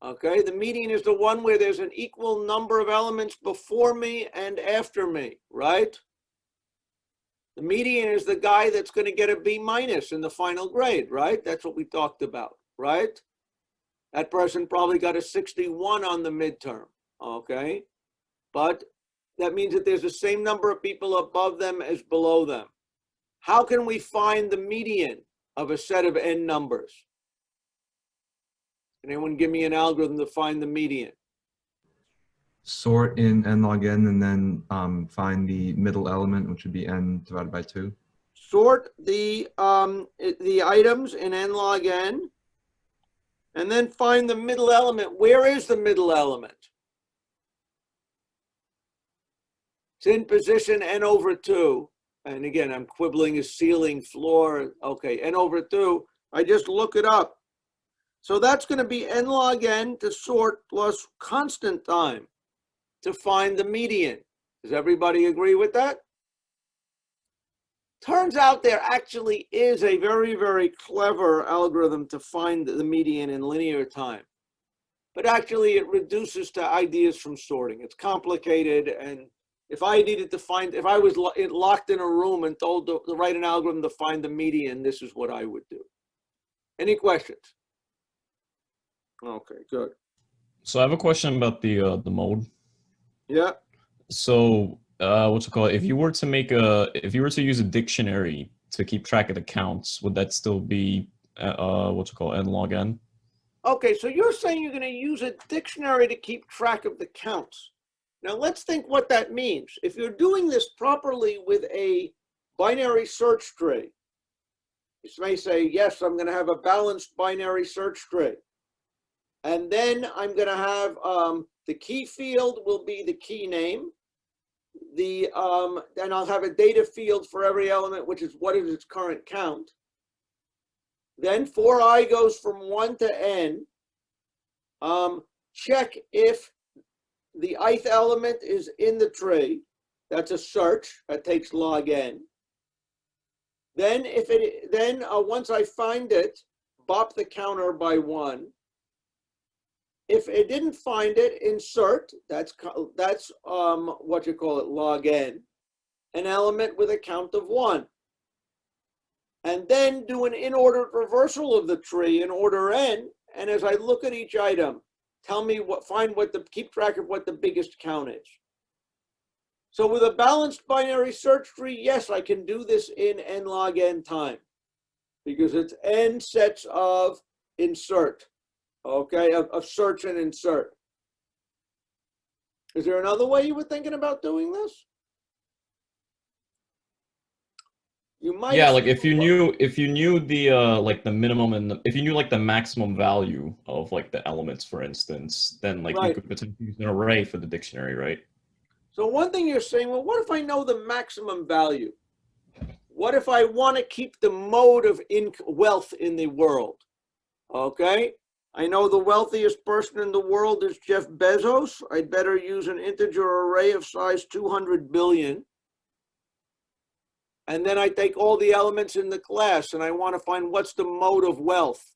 Okay, the median is the one where there's an equal number of elements before me and after me, right? The median is the guy that's going to get a B- in the final grade, right? That's what we talked about, right? That person probably got a 61 on the midterm, okay? But that means that there's the same number of people above them as below them. How can we find the median of a set of n numbers? Can anyone give me an algorithm to find the median? Sort in n log n and then find the middle element, which would be n divided by 2. Sort the items in n log n, and then find the middle element. Where is the middle element? It's in position n over 2. And again, I'm quibbling a ceiling, floor. Okay, n over 2. I just look it up. So that's going to be n log n to sort plus constant time. to find the median. Does everybody agree with that? Turns out there actually is a very, very clever algorithm to find the median in linear time. But actually it reduces to ideas from sorting. It's complicated, and if I needed to find, if I was locked in a room and told to write an algorithm to find the median, this is what I would do. Any questions? Okay, good. So I have a question about the mode. Yeah. So what's it called? If you were to use a dictionary to keep track of the counts, would that still be what's it called, n log n? Okay, so you're saying you're going to use a dictionary to keep track of the counts. Now let's think what that means. If you're doing this properly with a binary search tree, you may say, yes, I'm going to have a balanced binary search tree. And then I'm going to have the key field will be the key name. Then I'll have a data field for every element, which is what is its current count. Then for I goes from 1 to n. Check if the ith element is in the tree. That's a search. That takes log n. Then once I find it, bop the counter by 1. If it didn't find it, insert. That's what you call it, log n, an element with a count of 1. And then do an in-ordered reversal of the tree in order n. And as I look at each item, tell me keep track of what the biggest count is. So with a balanced binary search tree, yes, I can do this in n log n time because it's n sets of insert, okay, of search and insert. Is there another way you were thinking about doing this? You might. Yeah, like if you knew the like the minimum and if you knew like the maximum value of like the elements, for instance, then like you could potentially use an array for the dictionary, right? So one thing you're saying, well, what if I know the maximum value? What if I want to keep the mode of wealth in the world? Okay, I know the wealthiest person in the world is Jeff Bezos. I'd better use an integer array of size 200 billion. And then I take all the elements in the class and I want to find what's the mode of wealth.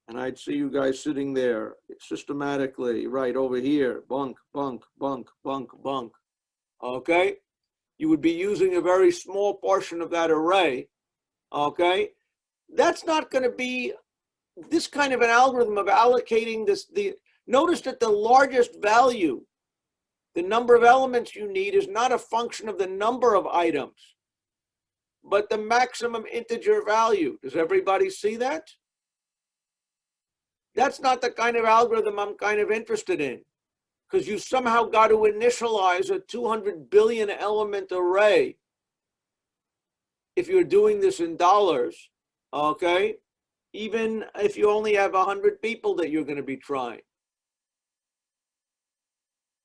And I'd see you guys sitting there systematically, right over here, bunk, bunk, bunk, bunk, bunk. Okay? You would be using a very small portion of that array. Okay? That's not going to be this kind of an algorithm of allocating this. Notice that the largest value, the number of elements you need, is not a function of the number of items, but the maximum integer value. Does everybody see that? That's not the kind of algorithm I'm kind of interested in, because you somehow got to initialize a 200 billion element array if you're doing this in dollars, okay? Even if you only have 100 people that you're going to be trying.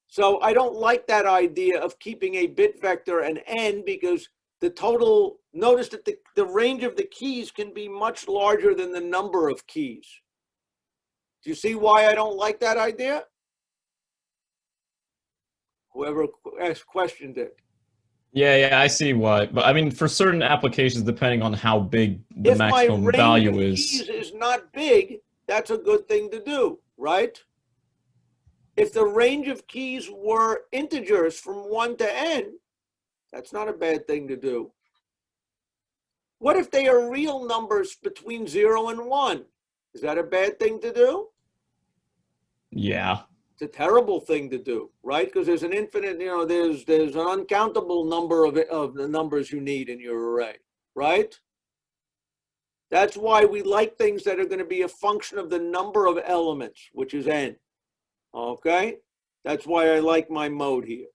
So I don't like that idea of keeping a bit vector and n, because the total, notice that the range of the keys can be much larger than the number of keys. Do you see why I don't like that idea? Whoever asked questioned it. Yeah, I see why. But I mean, for certain applications, depending on how big the maximum value is. If my range of keys is not big, that's a good thing to do, right? If the range of keys were integers from 1 to n, that's not a bad thing to do. What if they are real numbers between 0 and 1? Is that a bad thing to do? Yeah. It's a terrible thing to do, right? Because there's an infinite, there's an uncountable number of the numbers you need in your array, right? That's why we like things that are going to be a function of the number of elements, which is n. Okay? That's why I like my mode here.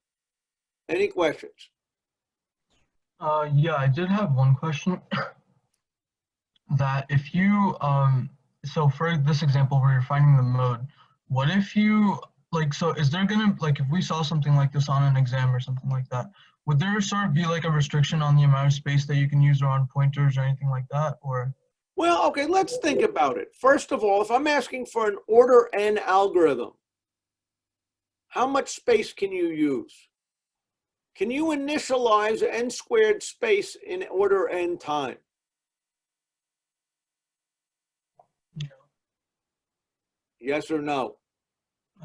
Any questions? Yeah, I did have one question. That if you, so for this example where you're finding the mode, what if you, so is there gonna, if we saw something like this on an exam or something like that, would there sort of be like a restriction on the amount of space that you can use around pointers or anything like that, or? Well, okay, let's think about it. First of all, if I'm asking for an order n algorithm, how much space can you use? Can you initialize n squared space in order n time? Yes or no?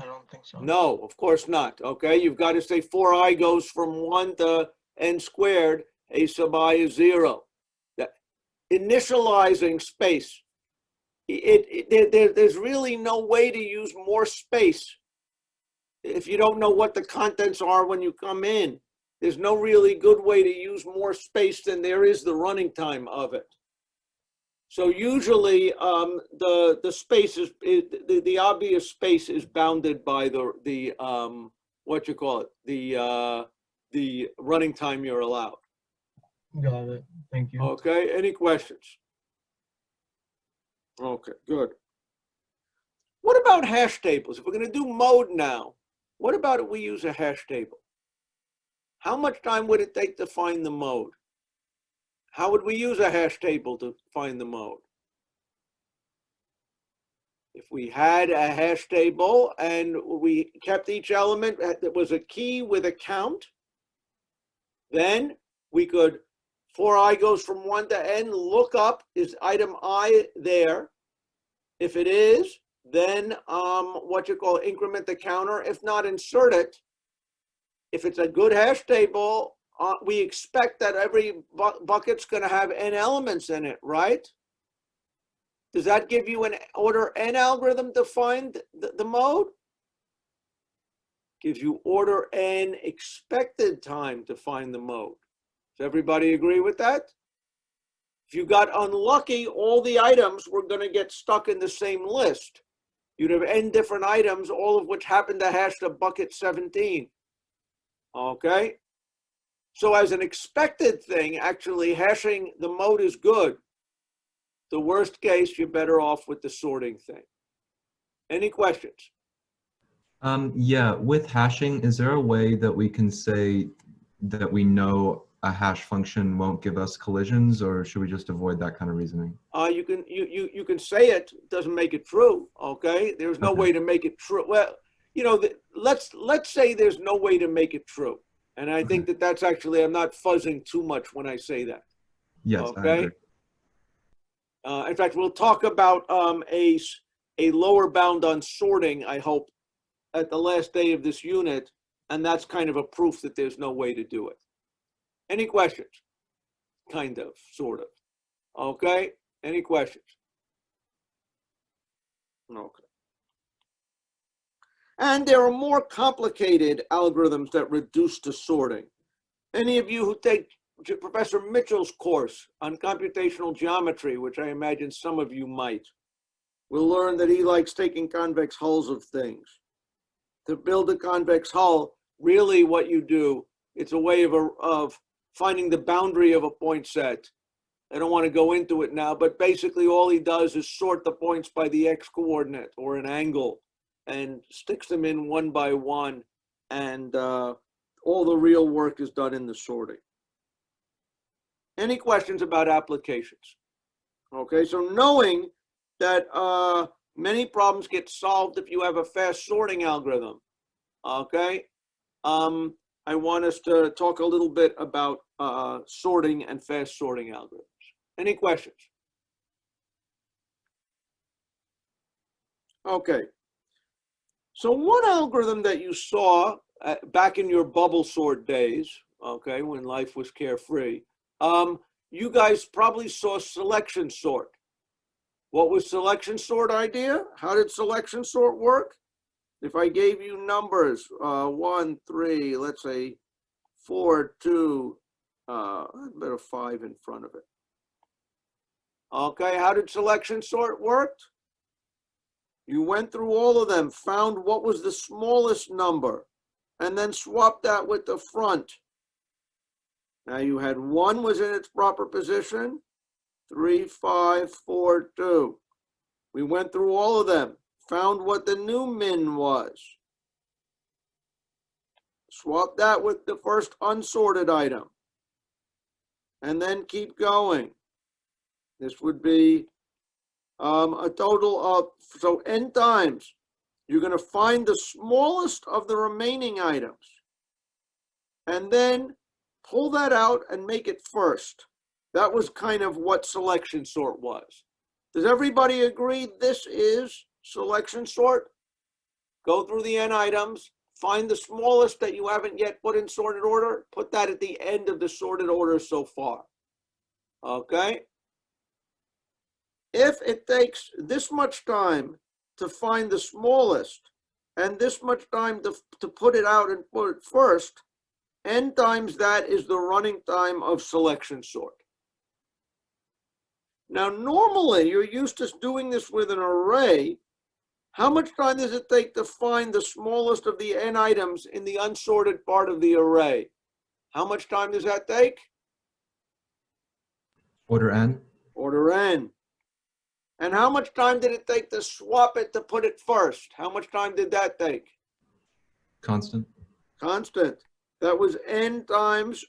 I don't think so. No, of course not. Okay, you've got to say 4i goes from 1 to n squared, a sub I is 0. Initializing space, there's really no way to use more space if you don't know what the contents are when you come in. There's no really good way to use more space than there is the running time of it. So usually the space is the obvious space is bounded by the what you call it, the running time you're allowed. Got it. Thank you. Okay, any questions? Okay, good. What about hash tables? If we're going to do mode now, what about if we use a hash table? How much time would it take to find the mode? How would we use a hash table to find the mode? If we had a hash table and we kept each element that was a key with a count, then we could, 4i goes from 1 to n, look up, is item I there? If it is, then what you call increment the counter. If not, insert it. If it's a good hash table, we expect that every bucket's going to have n elements in it, right? Does that give you an order n algorithm to find the mode? Gives you order n expected time to find the mode. Does everybody agree with that? If you got unlucky, all the items were going to get stuck in the same list. You'd have n different items, all of which happen to hash to bucket 17. Okay? So as an expected thing, actually hashing the mode is good. The worst case, you're better off with the sorting thing. Any questions? Yeah, with hashing, is there a way that we can say that we know a hash function won't give us collisions, or should we just avoid that kind of reasoning? You can say it, doesn't make it true. Okay, there's no way to make it true. Well, you know, let's say there's no way to make it true, and I think that that's actually, I'm not fuzzing too much when I say that. Yes, okay. I agree. In fact, we'll talk about a lower bound on sorting, I hope, at the last day of this unit, and that's kind of a proof that there's no way to do it. Any questions? Kind of, sort of. Okay, any questions? Okay. And there are more complicated algorithms that reduce to sorting. Any of you who take Professor Mitchell's course on computational geometry, which I imagine some of you might, will learn that he likes taking convex hulls of things. To build a convex hull, really what you do, it's a way of finding the boundary of a point set. I don't want to go into it now, but basically all he does is sort the points by the x coordinate or an angle and sticks them in one by one, and all the real work is done in the sorting. Any questions about applications? Okay, so knowing that many problems get solved if you have a fast sorting algorithm, okay, I want us to talk a little bit about sorting and fast sorting algorithms. Any questions? Okay, so one algorithm that you saw back in your bubble sort days, okay, when life was carefree, you guys probably saw selection sort. What was selection sort idea? How did selection sort work? If I gave you numbers, 1, 3, let's say 4, 2, better 5 in front of it. Okay, how did selection sort work? You went through all of them, found what was the smallest number, and then swapped that with the front. Now you had 1 was in its proper position, 3, 5, 4, 2. We went through all of them, found what the new min was. Swap that with the first unsorted item. And then keep going. This would be a total of, so n times. You're going to find the smallest of the remaining items and then pull that out and make it first. That was kind of what selection sort was. Does everybody agree this is selection sort? Go through the n items, find the smallest that you haven't yet put in sorted order, put that at the end of the sorted order so far. Okay? If it takes this much time to find the smallest and this much time to put it out and put it first, n times that is the running time of selection sort. Now, normally you're used to doing this with an array. How much time does it take to find the smallest of the n items in the unsorted part of the array? How much time does that take? Order n. Order n. And how much time did it take to swap it to put it first? How much time did that take? Constant. Constant. That was n times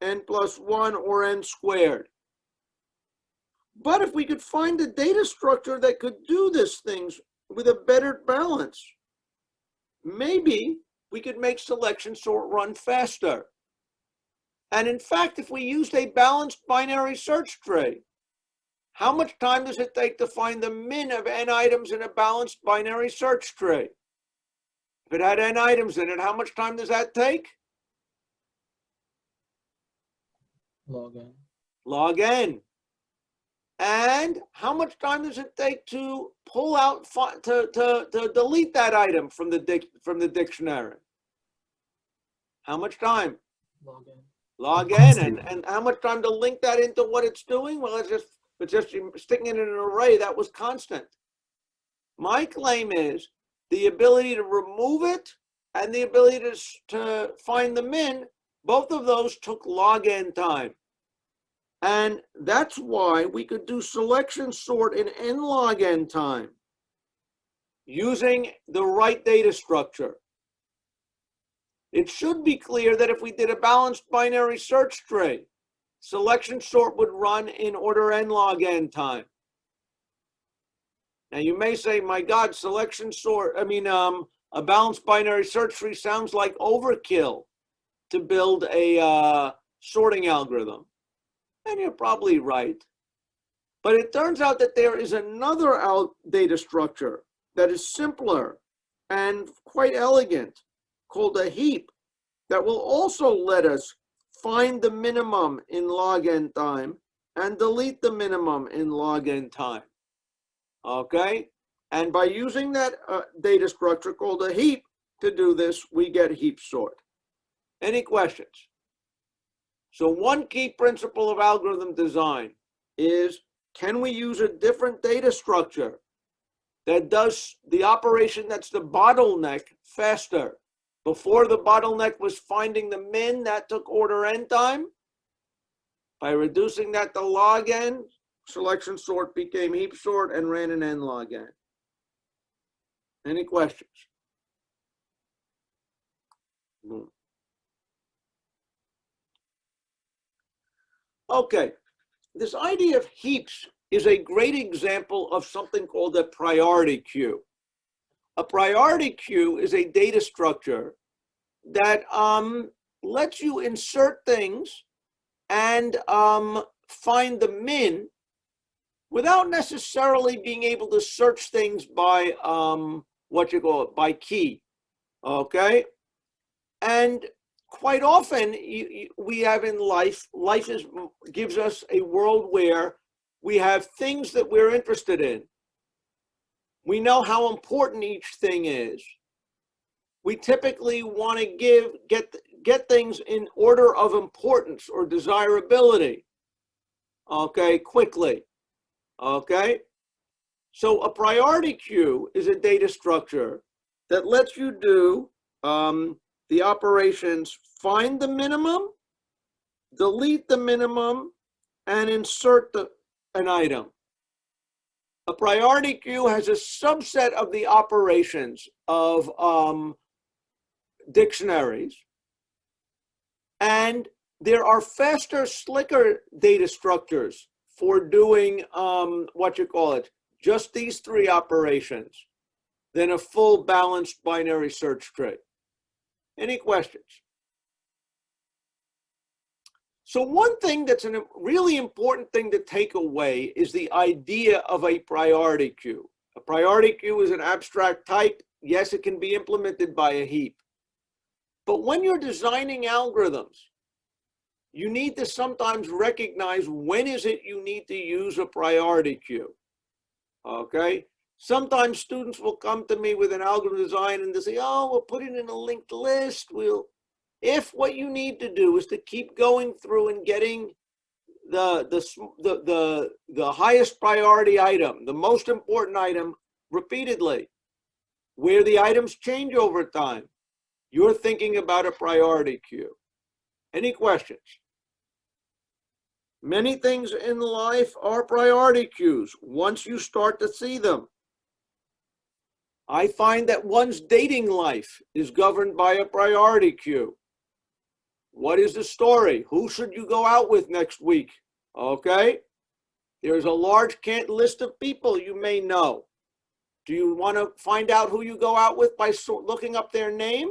n plus 1 or n squared. But if we could find a data structure that could do these things with a better balance, maybe we could make selection sort run faster. And in fact, if we used a balanced binary search tree, how much time does it take to find the min of n items in a balanced binary search tree? If it had n items in it, how much time does that take? Log n. Log n. And how much time does it take to pull out, to delete that item from the dictionary? How much time? Log n. Log n. And how much time to link that into what it's doing? Well, it's just sticking it in an array. That was constant. My claim is the ability to remove it and the ability to find the min, both of those took log n time. And that's why we could do selection sort in n log n time using the right data structure. It should be clear that if we did a balanced binary search tree, selection sort would run in order n log n time. Now you may say, my God, a balanced binary search tree sounds like overkill to build a sorting algorithm. And you're probably right. But it turns out that there is another data structure that is simpler and quite elegant called a heap that will also let us find the minimum in log n time and delete the minimum in log n time. Okay? And by using that data structure called a heap to do this, we get heap sort. Any questions? So one key principle of algorithm design is, can we use a different data structure that does the operation that's the bottleneck faster? Before the bottleneck was finding the min, that took order n time. By reducing that to log n, selection sort became heap sort and ran in n log n. Any questions? Boom. Okay, this idea of heaps is a great example of something called a priority queue. A priority queue is a data structure that lets you insert things and find the min without necessarily being able to search things by by key. Okay, and quite often we have in life gives us a world where we have things that we're interested in. We know how important each thing is. We typically want to get things in order of importance or desirability, okay, quickly, okay? So a priority queue is a data structure that lets you do the operations find the minimum, delete the minimum, and insert an item. A priority queue has a subset of the operations of dictionaries, and there are faster, slicker data structures for doing just these three operations. than a full balanced binary search tree. Any questions? So one thing that's a really important thing to take away is the idea of a priority queue. A priority queue is an abstract type. Yes, it can be implemented by a heap. But when you're designing algorithms, you need to sometimes recognize when is it you need to use a priority queue. Okay? Sometimes students will come to me with an algorithm design and they say, oh, we'll put it in a linked list. If what you need to do is to keep going through and getting the highest priority item, the most important item repeatedly, where the items change over time, you're thinking about a priority queue. Any questions? Many things in life are priority queues once you start to see them. I find that one's dating life is governed by a priority queue. What is the story? Who should you go out with next week? Okay? There's a large list of people you may know. Do you want to find out who you go out with by looking up their name?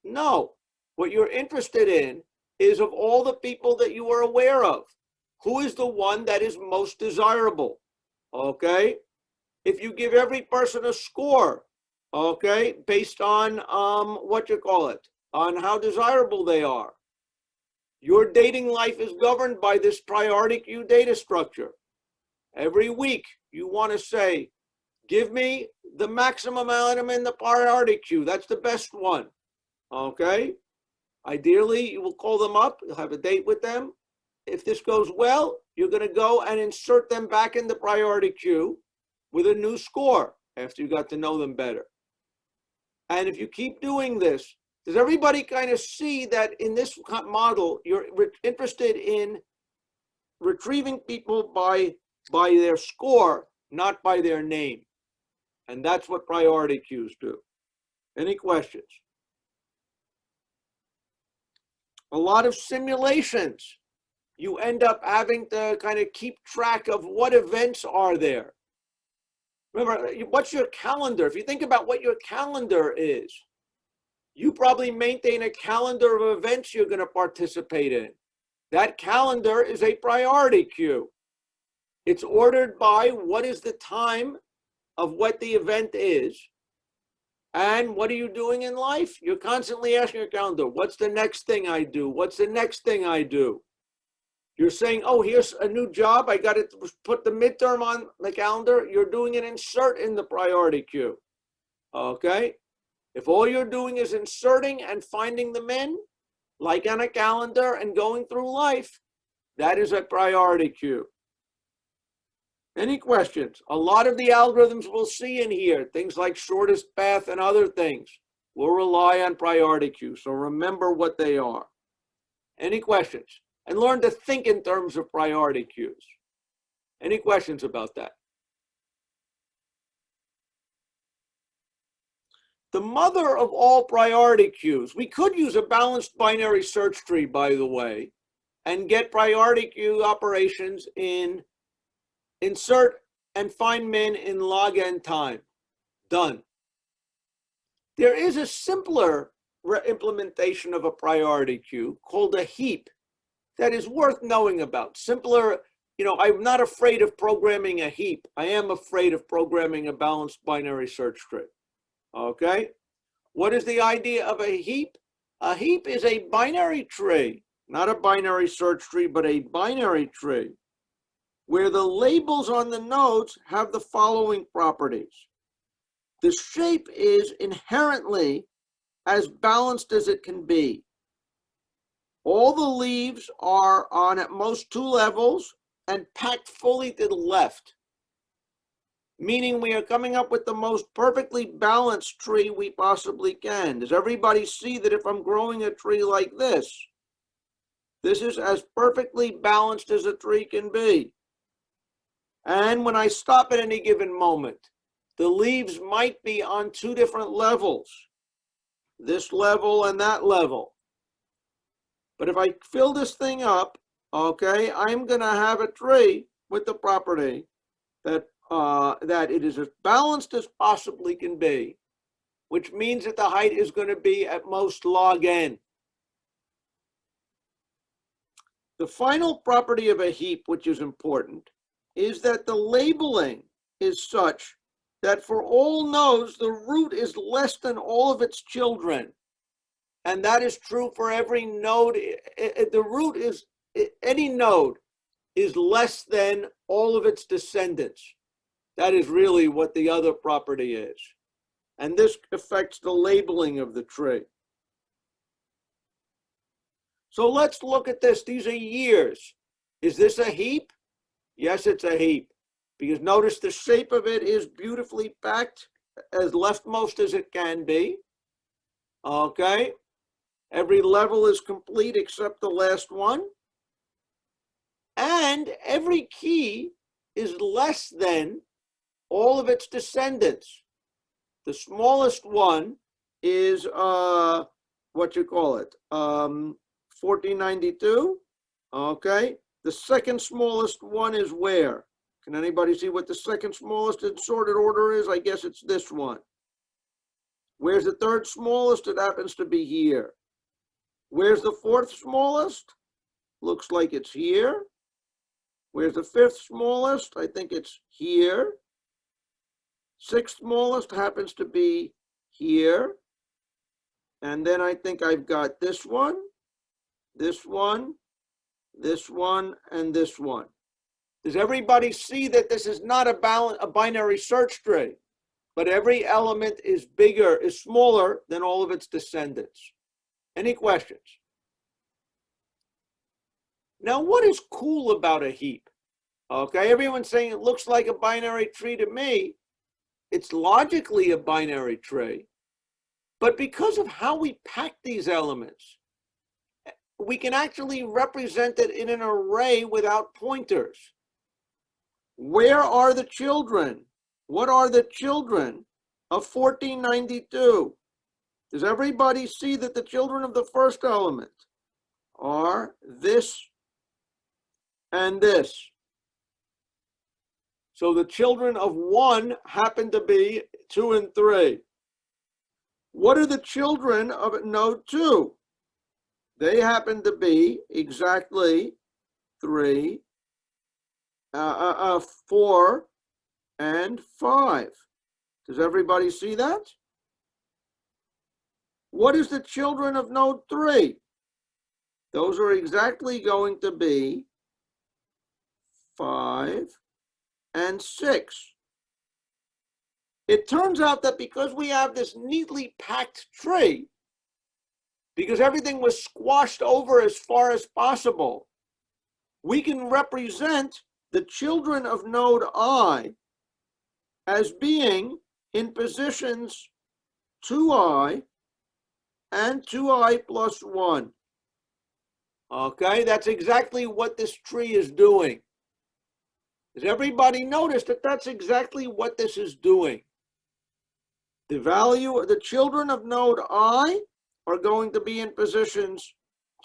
No. What you're interested in is of all the people that you are aware of, who is the one that is most desirable? Okay? If you give every person a score, okay, based on on how desirable they are, your dating life is governed by this priority queue data structure. Every week, you want to say, give me the maximum item in the priority queue. That's the best one. Okay? Ideally, you will call them up. You'll have a date with them. If this goes well, you're going to go and insert them back in the priority queue with a new score after you got to know them better. And if you keep doing this, does everybody kind of see that in this model, you're interested in retrieving people by their score, not by their name? And that's what priority queues do. Any questions? A lot of simulations, you end up having to kind of keep track of what events are there. Remember, what's your calendar? If you think about what your calendar is, you probably maintain a calendar of events you're going to participate in. That calendar is a priority queue. It's ordered by what is the time of what the event is. And what are you doing in life? You're constantly asking your calendar, what's the next thing I do? What's the next thing I do? You're saying, oh, here's a new job. I got to put the midterm on the calendar. You're doing an insert in the priority queue. Okay? If all you're doing is inserting and finding them in, like on a calendar and going through life, that is a priority queue. Any questions? A lot of the algorithms we'll see in here, things like shortest path and other things, will rely on priority queues. So remember what they are. Any questions? And learn to think in terms of priority queues. Any questions about that? The mother of all priority queues, we could use a balanced binary search tree, by the way, and get priority queue operations in insert and find min in log n time. Done. There is a simpler implementation of a priority queue called a heap that is worth knowing about. Simpler, I'm not afraid of programming a heap. I am afraid of programming a balanced binary search tree. Okay? What is the idea of a heap? A heap is a binary tree, not a binary search tree, but a binary tree, where the labels on the nodes have the following properties. The shape is inherently as balanced as it can be. All the leaves are on at most 2 levels and packed fully to the left, meaning we are coming up with the most perfectly balanced tree we possibly can. Does everybody see that if I'm growing a tree like this is as perfectly balanced as a tree can be? And when I stop at any given moment, the leaves might be on 2 different levels, this level and that level. But if I fill this thing up, okay, I'm going to have a tree with the property that that it is as balanced as possibly can be, which means that the height is going to be at most log n. The final property of a heap, which is important, is that the labeling is such that for all nodes, the root is less than all of its children. And that is true for every node. The root is, any node is less than all of its descendants. That is really what the other property is. And this affects the labeling of the tree. So let's look at this. These are years. Is this a heap? Yes, it's a heap. Because notice the shape of it is beautifully packed, as leftmost as it can be. Okay. Every level is complete except the last one. And every key is less than all of its descendants. The smallest one is, 1492. Okay. The second smallest one is where? Can anybody see what the second smallest in sorted order is? I guess it's this one. Where's the third smallest? It happens to be here. Where's the fourth smallest? Looks like it's here. Where's the fifth smallest? I think it's here. Sixth smallest happens to be here. And then I think I've got this one, this one, this one, and this one. Does everybody see that this is not a binary search tree, but every element is smaller than all of its descendants? Any questions? Now, what is cool about a heap? Okay, everyone's saying it looks like a binary tree to me. It's logically a binary tree, but because of how we pack these elements, we can actually represent it in an array without pointers. Where are the children? What are the children of 1492? Does everybody see that the children of the first element are this and this? So the children of 1 happen to be 2 and 3. What are the children of node 2? They happen to be exactly 3, 4, and 5. Does everybody see that? What is the children of node 3? Those are exactly going to be 5 and 6. It turns out that because we have this neatly packed tree, because everything was squashed over as far as possible, we can represent the children of node I as being in positions 2i and 2i plus 1. Okay, that's exactly what this tree is doing. Does everybody notice that that's exactly what this is doing? The value of the children of node I are going to be in positions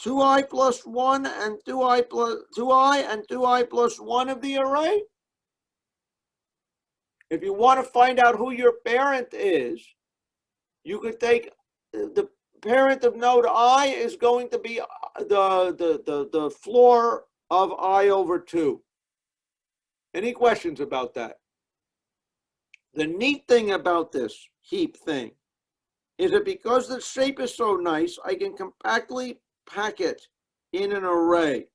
2i plus 1 and 2i and 2i plus 1 of the array. If you want to find out who your parent is, you could take the parent of node I is going to be the floor of I over 2. Any questions about that? The neat thing about this heap thing is that because the shape is so nice, I can compactly pack it in an array.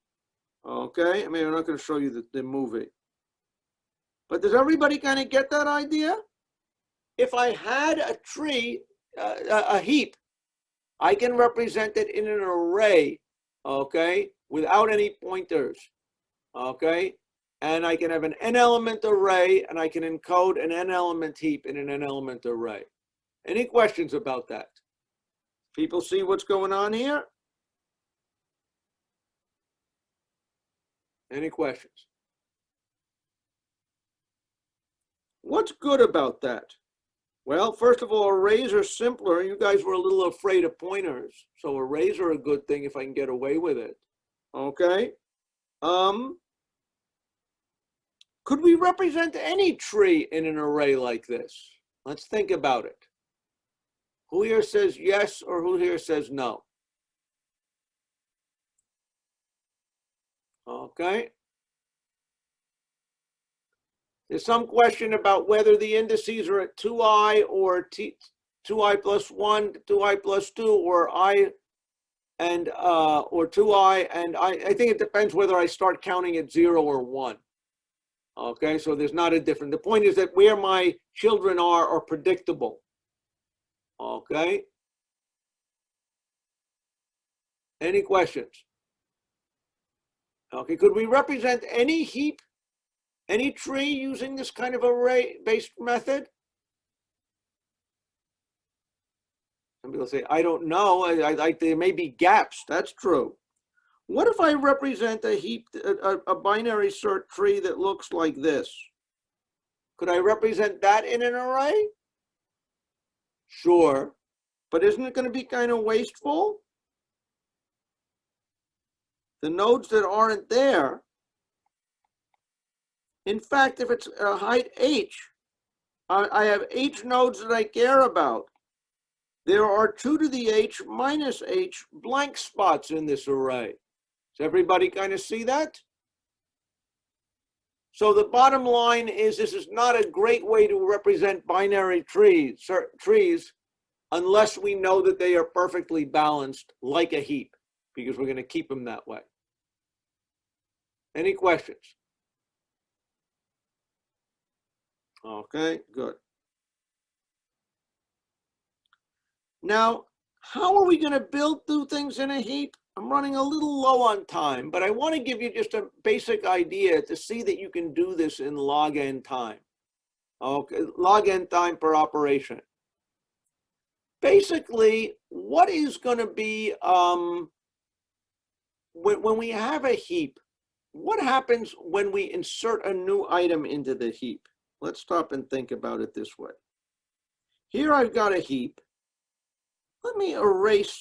Okay, I mean, I'm not going to show you the movie. But does everybody kind of get that idea? If I had a tree, a heap, I can represent it in an array, okay, without any pointers, okay? And I can have an n-element array, and I can encode an n-element heap in an n-element array. Any questions about that? People see what's going on here? Any questions? What's good about that? Well, first of all, arrays are simpler. You guys were a little afraid of pointers, so arrays are a good thing if I can get away with it. Okay. Could we represent any tree in an array like this? Let's think about it. Who here says yes or who here says no? Okay. There's some question about whether the indices are at 2i or 2i plus 1, 2i plus 2, or I and or 2i, and I think it depends whether I start counting at 0 or 1. Okay, so there's not a difference. The point is that where my children are predictable. Okay. Any questions? Okay, could we represent any heap, any tree using this kind of array-based method? Some people say, I don't know. There may be gaps. That's true. What if I represent a heap, a binary sort tree that looks like this? Could I represent that in an array? Sure, but isn't it going to be kind of wasteful? The nodes that aren't there, in fact, if it's a height h, I have h nodes that I care about. There are 2 to the h minus h blank spots in this array. Does everybody kind of see that? So the bottom line is this is not a great way to represent binary trees unless we know that they are perfectly balanced like a heap, because we're going to keep them that way. Any questions? Okay, good. Now, how are we going to do things in a heap? I'm running a little low on time, but I want to give you just a basic idea to see that you can do this in log n time. Okay, log n time per operation. Basically, what is going to be, when we have a heap, what happens when we insert a new item into the heap? Let's stop and think about it this way. Here I've got a heap. Let me erase.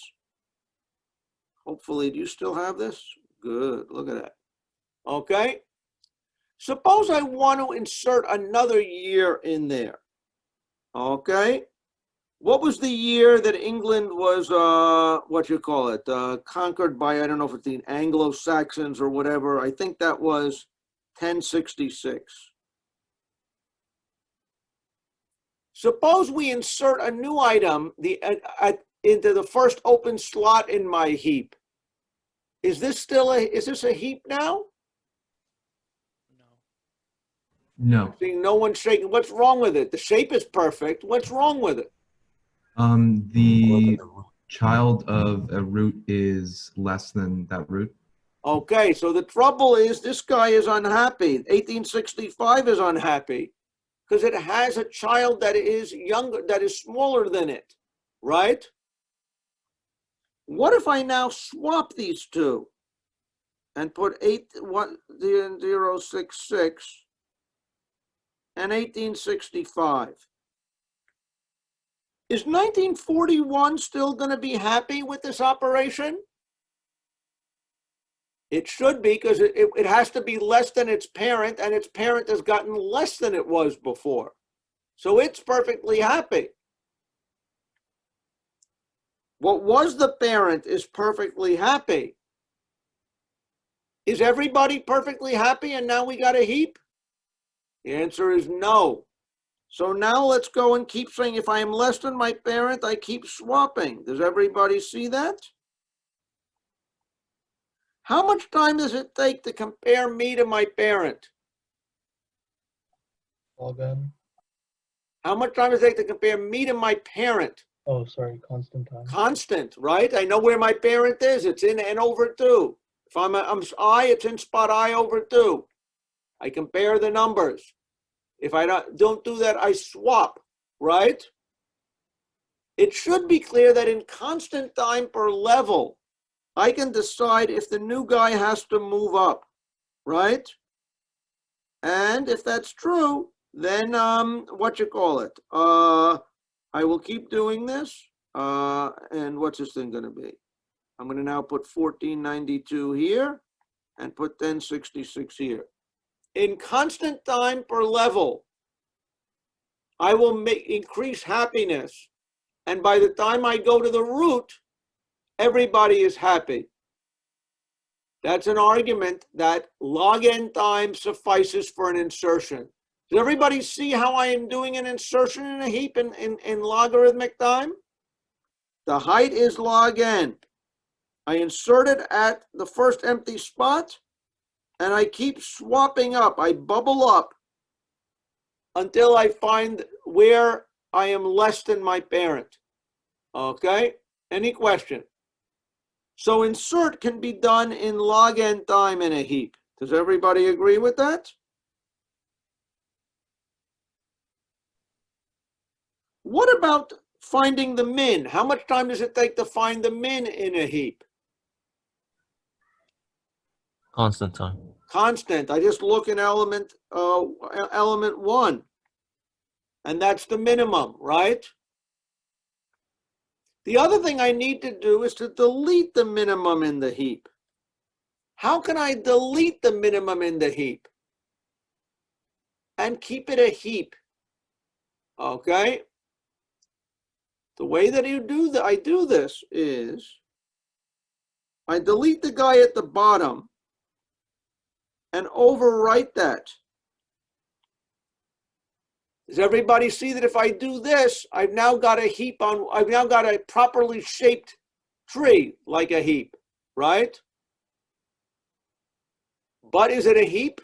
Hopefully, do you still have this? Good, look at that. Okay. Suppose I want to insert another year in there. Okay. What was the year that England was, conquered by, I don't know if it's the Anglo-Saxons or whatever. I think that was 1066. Suppose we insert a new item into the first open slot in my heap. Is this a heap now? No. I'm seeing no one shaking. What's wrong with it? The shape is perfect. What's wrong with it? The child of a root is less than that root. Okay, so the trouble is this guy is unhappy. 1865 is unhappy because it has a child that is younger, that is smaller than it, right? What if I now swap these two and put 81066 and 1865? Is 1941 still going to be happy with this operation? It should be, because it has to be less than its parent, and its parent has gotten less than it was before. So it's perfectly happy. What was the parent is perfectly happy. Is everybody perfectly happy and now we got a heap? The answer is no. So now let's go and keep saying if I am less than my parent, I keep swapping. Does everybody see that? How much time does it take to compare me to my parent? Log n. How much time does it take to compare me to my parent? Oh, sorry, constant time. Constant, right? I know where my parent is. It's in n over 2. If I'm I, it's in spot I over 2. I compare the numbers. If I don't do that, I swap, right? It should be clear that in constant time per level, I can decide if the new guy has to move up, right? And if that's true, then I will keep doing this. And what's this thing going to be? I'm going to now put 1492 here and put 1066 here. in constant time per level, I will increase happiness. And by the time I go to the root, everybody is happy. That's an argument that log n time suffices for an insertion. Does everybody see how I am doing an insertion in a heap in logarithmic time? The height is log n. I insert it at the first empty spot, and I keep swapping up. I bubble up until I find where I am less than my parent. Okay? Any question? So insert can be done in log n time in a heap. Does everybody agree with that? What about finding the min? How much time does it take to find the min in a heap? Constant time. Constant. I just look in element 1, and that's the minimum, right? The other thing I need to do is to delete the minimum in the heap. How can I delete the minimum in the heap and keep it a heap? Okay. The way that I do this is I delete the guy at the bottom and overwrite that. Does everybody see that if I do this, I've now got a properly shaped tree like a heap, right? But is it a heap?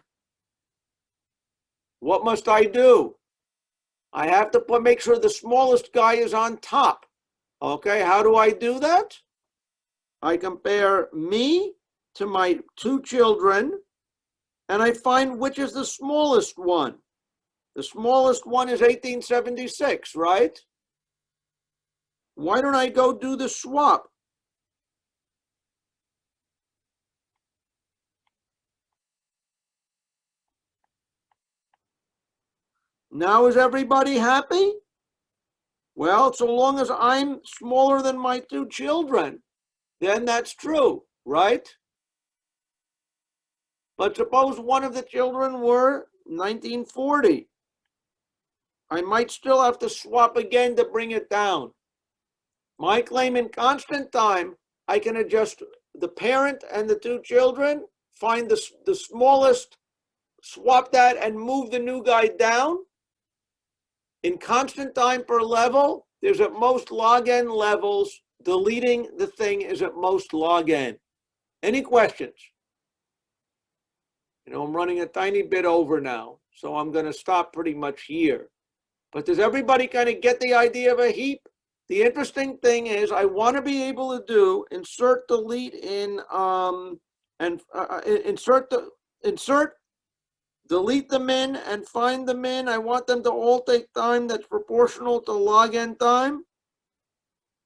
What must I do? I have to make sure the smallest guy is on top. Okay, how do I do that? I compare me to my 2 children, and I find which is the smallest one. The smallest one is 1876, right? Why don't I go do the swap? Now is everybody happy? Well, so long as I'm smaller than my 2 children, then that's true, right? But suppose one of the children were 1940. I might still have to swap again to bring it down. My claim in constant time, I can adjust the parent and the 2 children, find the smallest, swap that and move the new guy down. In constant time per level, there's at most log n levels. Deleting the thing is at most log n. Any questions? You know, I'm running a tiny bit over now, so I'm going to stop pretty much here. But does everybody kind of get the idea of a heap? The interesting thing is I want to be able to do insert, delete in, insert, delete the min and find the min. I want them to all take time that's proportional to log n time.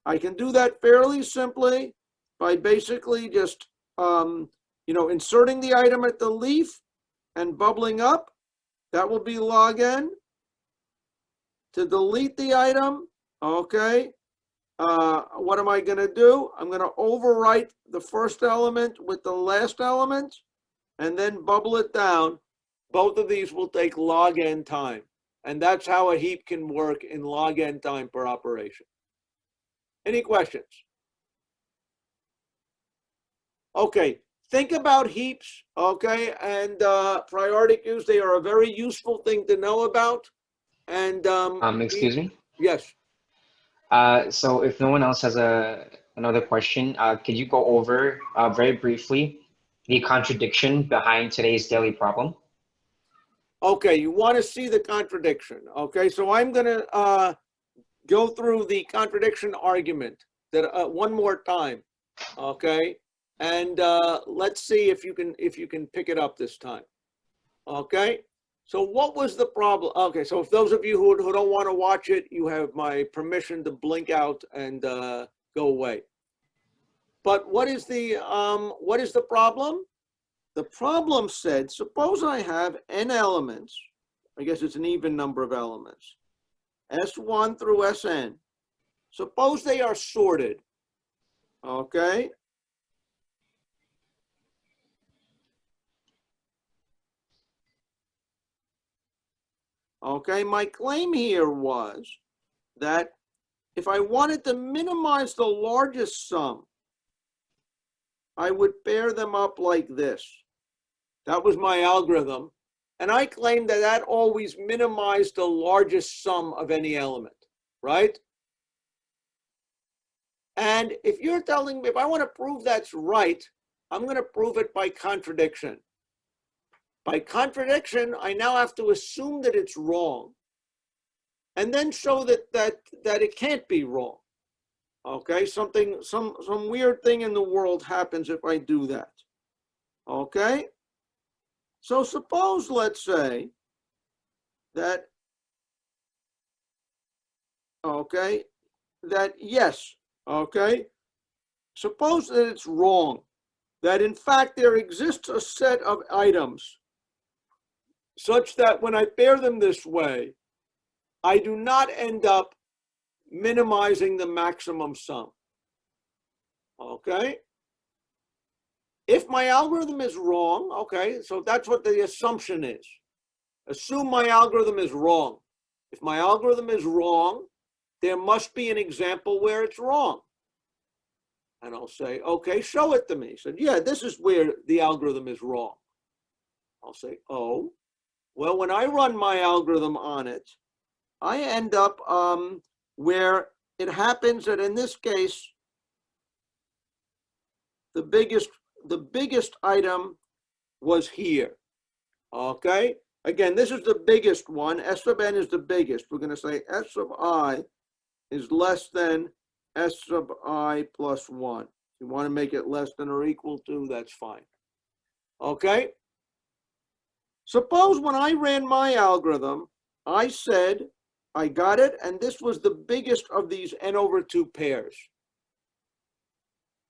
I can do that fairly simply by basically just, inserting the item at the leaf and bubbling up. That will be log n. To delete the item, okay, what am I going to do? I'm going to overwrite the first element with the last element and then bubble it down. Both of these will take log n time. And that's how a heap can work in log n time per operation. Any questions? Okay, think about heaps, okay, and priority queues. They are a very useful thing to know about. And excuse me? Yes. So if no one else has another question, could you go over very briefly the contradiction behind today's daily problem? Okay, you want to see the contradiction. Okay, so I'm going to go through the contradiction argument that one more time. Okay, and let's see if you can pick it up this time. Okay. So what was the problem? Okay, so if those of you who don't want to watch it, you have my permission to blink out and go away. But what is the problem? The problem said, suppose I have n elements. I guess it's an even number of elements. S1 through Sn. Suppose they are sorted. Okay. Okay, my claim here was that if I wanted to minimize the largest sum, I would pair them up like this. That was my algorithm. And I claimed that that always minimized the largest sum of any element, right? And if you're telling me, if I want to prove that's right, I'm going to prove it by contradiction. By contradiction, I now have to assume that it's wrong and then show that it can't be wrong. Okay, some weird thing in the world happens if I do that. Okay? So suppose, let's say, that, okay, that yes, okay, suppose that it's wrong, that in fact there exists a set of items such that when I pair them this way, I do not end up minimizing the maximum sum. Okay? If my algorithm is wrong, okay, so that's what the assumption is. Assume my algorithm is wrong. If my algorithm is wrong, there must be an example where it's wrong. And I'll say, okay, show it to me. He said, yeah, this is where the algorithm is wrong. I'll say, oh, well, when I run my algorithm on it, I end up where it happens that in this case, the biggest item was here. Okay? Again, this is the biggest one. S sub n is the biggest. We're going to say S sub I is less than S sub I plus 1. If you want to make it less than or equal to, that's fine. Okay? Suppose when I ran my algorithm, I said I got it, and this was the biggest of these n over 2 pairs.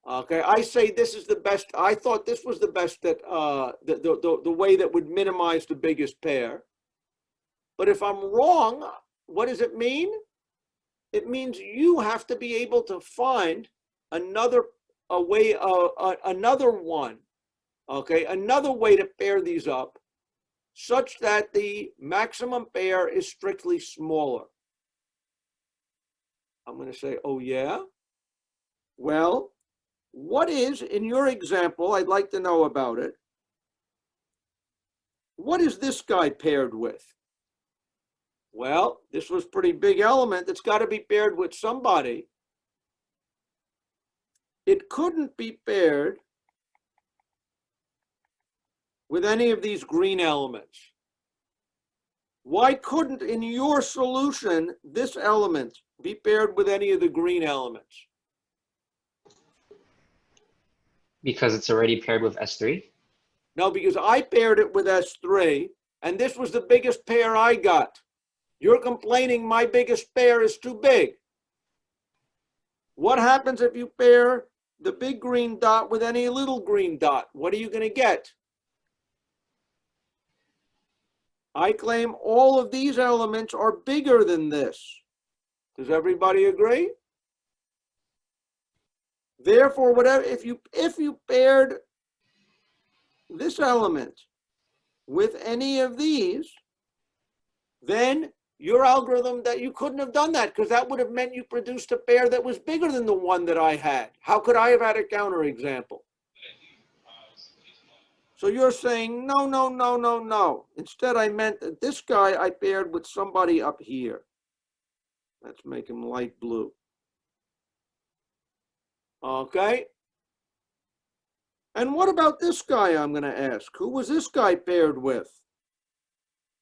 Okay, I say this is the best. I thought this was the best that the way that would minimize the biggest pair. But if I'm wrong, what does it mean? It means you have to be able to find another way, another one. Okay, another way to pair these up, such that the maximum pair is strictly smaller. I'm going to say, oh yeah. Well, what is, in your example, I'd like to know about it, what is this guy paired with? Well, this was a pretty big element. It's got to be paired with somebody. It couldn't be paired with any of these green elements. Why couldn't, in your solution, this element be paired with any of the green elements? Because it's already paired with S3? No, because I paired it with S3, and this was the biggest pair I got. You're complaining my biggest pair is too big. What happens if you pair the big green dot with any little green dot? What are you going to get? I claim all of these elements are bigger than this. Does everybody agree? Therefore, whatever, if you paired this element with any of these, then your algorithm, that you couldn't have done that, because that would have meant you produced a pair that was bigger than the one that I had. How could I have had a counterexample? So you're saying, no, no, no, no, no. Instead, I meant that this guy I paired with somebody up here. Let's make him light blue. Okay. And what about this guy, I'm going to ask? Who was this guy paired with?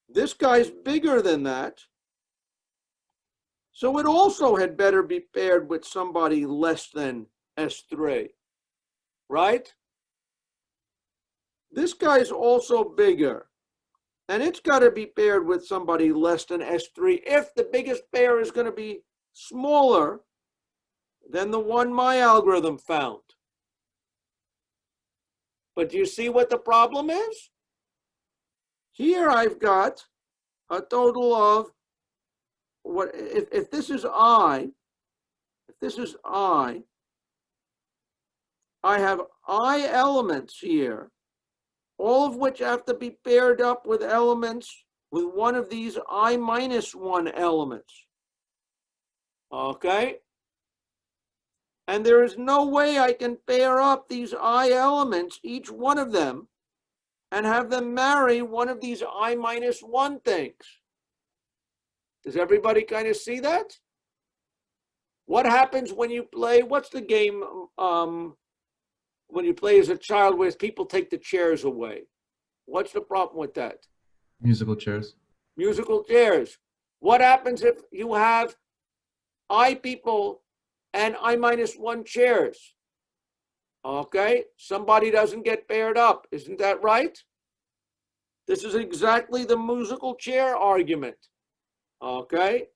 This guy's bigger than that. So it also had better be paired with somebody less than S3, right? This guy's also bigger, and it's got to be paired with somebody less than S3 if the biggest pair is going to be smaller than the one my algorithm found. But do you see what the problem is? Here I've got a total of, what if this is I, I have I elements here, all of which have to be paired up with elements with one of these I minus 1 elements. Okay? And there is no way I can pair up these I elements, each one of them, and have them marry one of these I minus 1 things. Does everybody kind of see that? What happens when you play, what's the game when you play as a child where people take the chairs away? What's the problem with that? Musical chairs. Musical chairs. What happens if you have I people and I minus 1 chairs? Okay, somebody doesn't get paired up. Isn't that right? This is exactly the musical chair argument. Okay,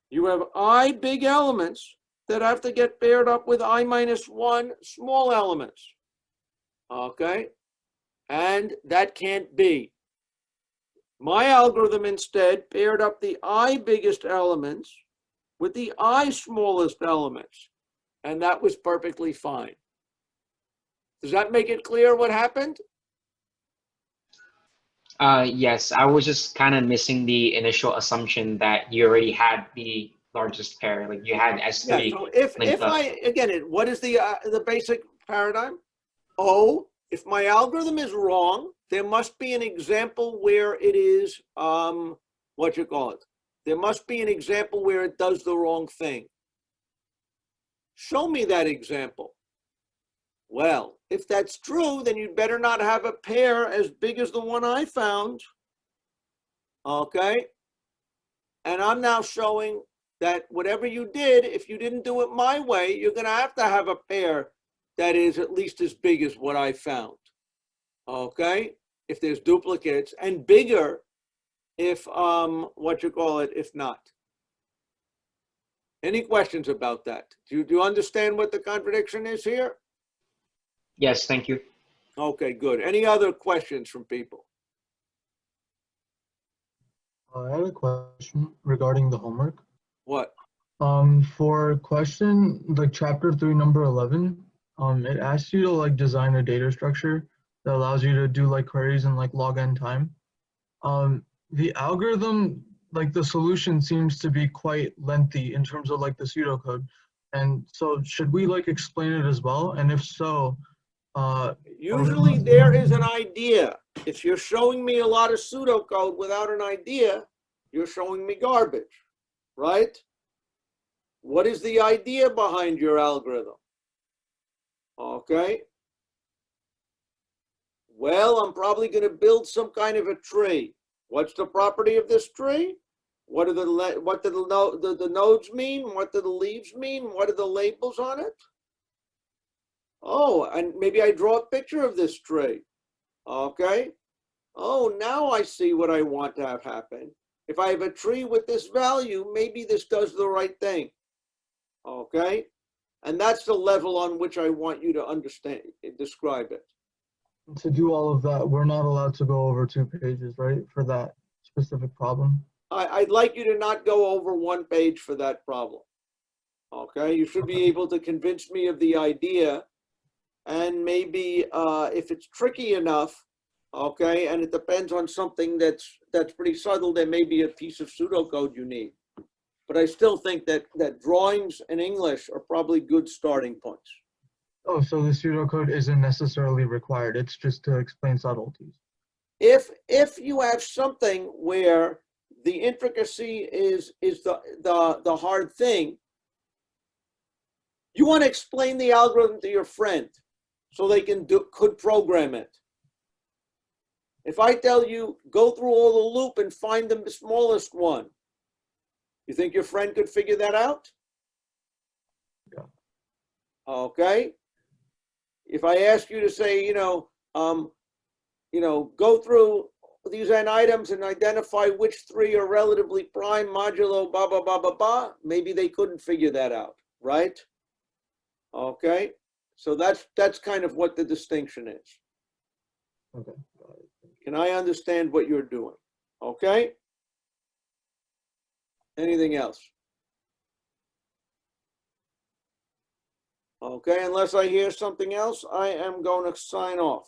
you have I big elements that have to get paired up with I minus 1 small elements. Okay, and that can't be. My algorithm instead paired up the I biggest elements with the I smallest elements, and that was perfectly fine. Does that make it clear what happened? Yes, I was just kind of missing the initial assumption that you already had the largest pair, like you had S3. Yeah, so if I, again, what is the basic paradigm? Oh, if my algorithm is wrong, there must be an example where it is, what you call it? There must be an example where it does the wrong thing. Show me that example. Well, if that's true, then you'd better not have a pair as big as the one I found. Okay? And I'm now showing that whatever you did, if you didn't do it my way, you're going to have a pair that is at least as big as what I found. Okay? If there's duplicates, and bigger if, what you call it, if not. Any questions about that? Do you understand what the contradiction is here? Yes, thank you. Okay, good. Any other questions from people? I have a question regarding the homework. What? For question like chapter 3, number 11, it asks you to like design a data structure that allows you to do like queries in like log n time. The algorithm, like the solution seems to be quite lengthy in terms of like the pseudocode. And so should we like explain it as well? And if so, usually there is an idea. If you're showing me a lot of pseudocode without an idea, you're showing me garbage, right? What is the idea behind your algorithm? Okay. Well, I'm probably going to build some kind of a tree. What's the property of this tree? What do the nodes mean? What do the leaves mean? What are the labels on it? Oh, and maybe I draw a picture of this tree. Okay. Oh, now I see what I want to have happen. If I have a tree with this value, maybe this does the right thing. Okay. And that's the level on which I want you to understand, describe it. to do all of that, we're not allowed to go over 2 pages, right, for that specific problem? I'd like you to not go over 1 page for that problem. Okay, you should be able to convince me of the idea, and maybe if it's tricky enough, okay, and it depends on something that's pretty subtle, there may be a piece of pseudocode you need. But I still think that drawings in English are probably good starting points. Oh, so the pseudocode isn't necessarily required. It's just to explain subtleties. If you have something where the intricacy is the hard thing, you want to explain the algorithm to your friend so they could program it. If I tell you, go through all the loop and find the smallest one, you think your friend could figure that out? Yeah. Okay. If I ask you to say, go through these n items and identify which 3 are relatively prime modulo blah, blah, blah, blah, blah, maybe they couldn't figure that out, right? Okay. So that's kind of what the distinction is. Okay. Can I understand what you're doing? Okay. Anything else? Okay, unless I hear something else, I am going to sign off.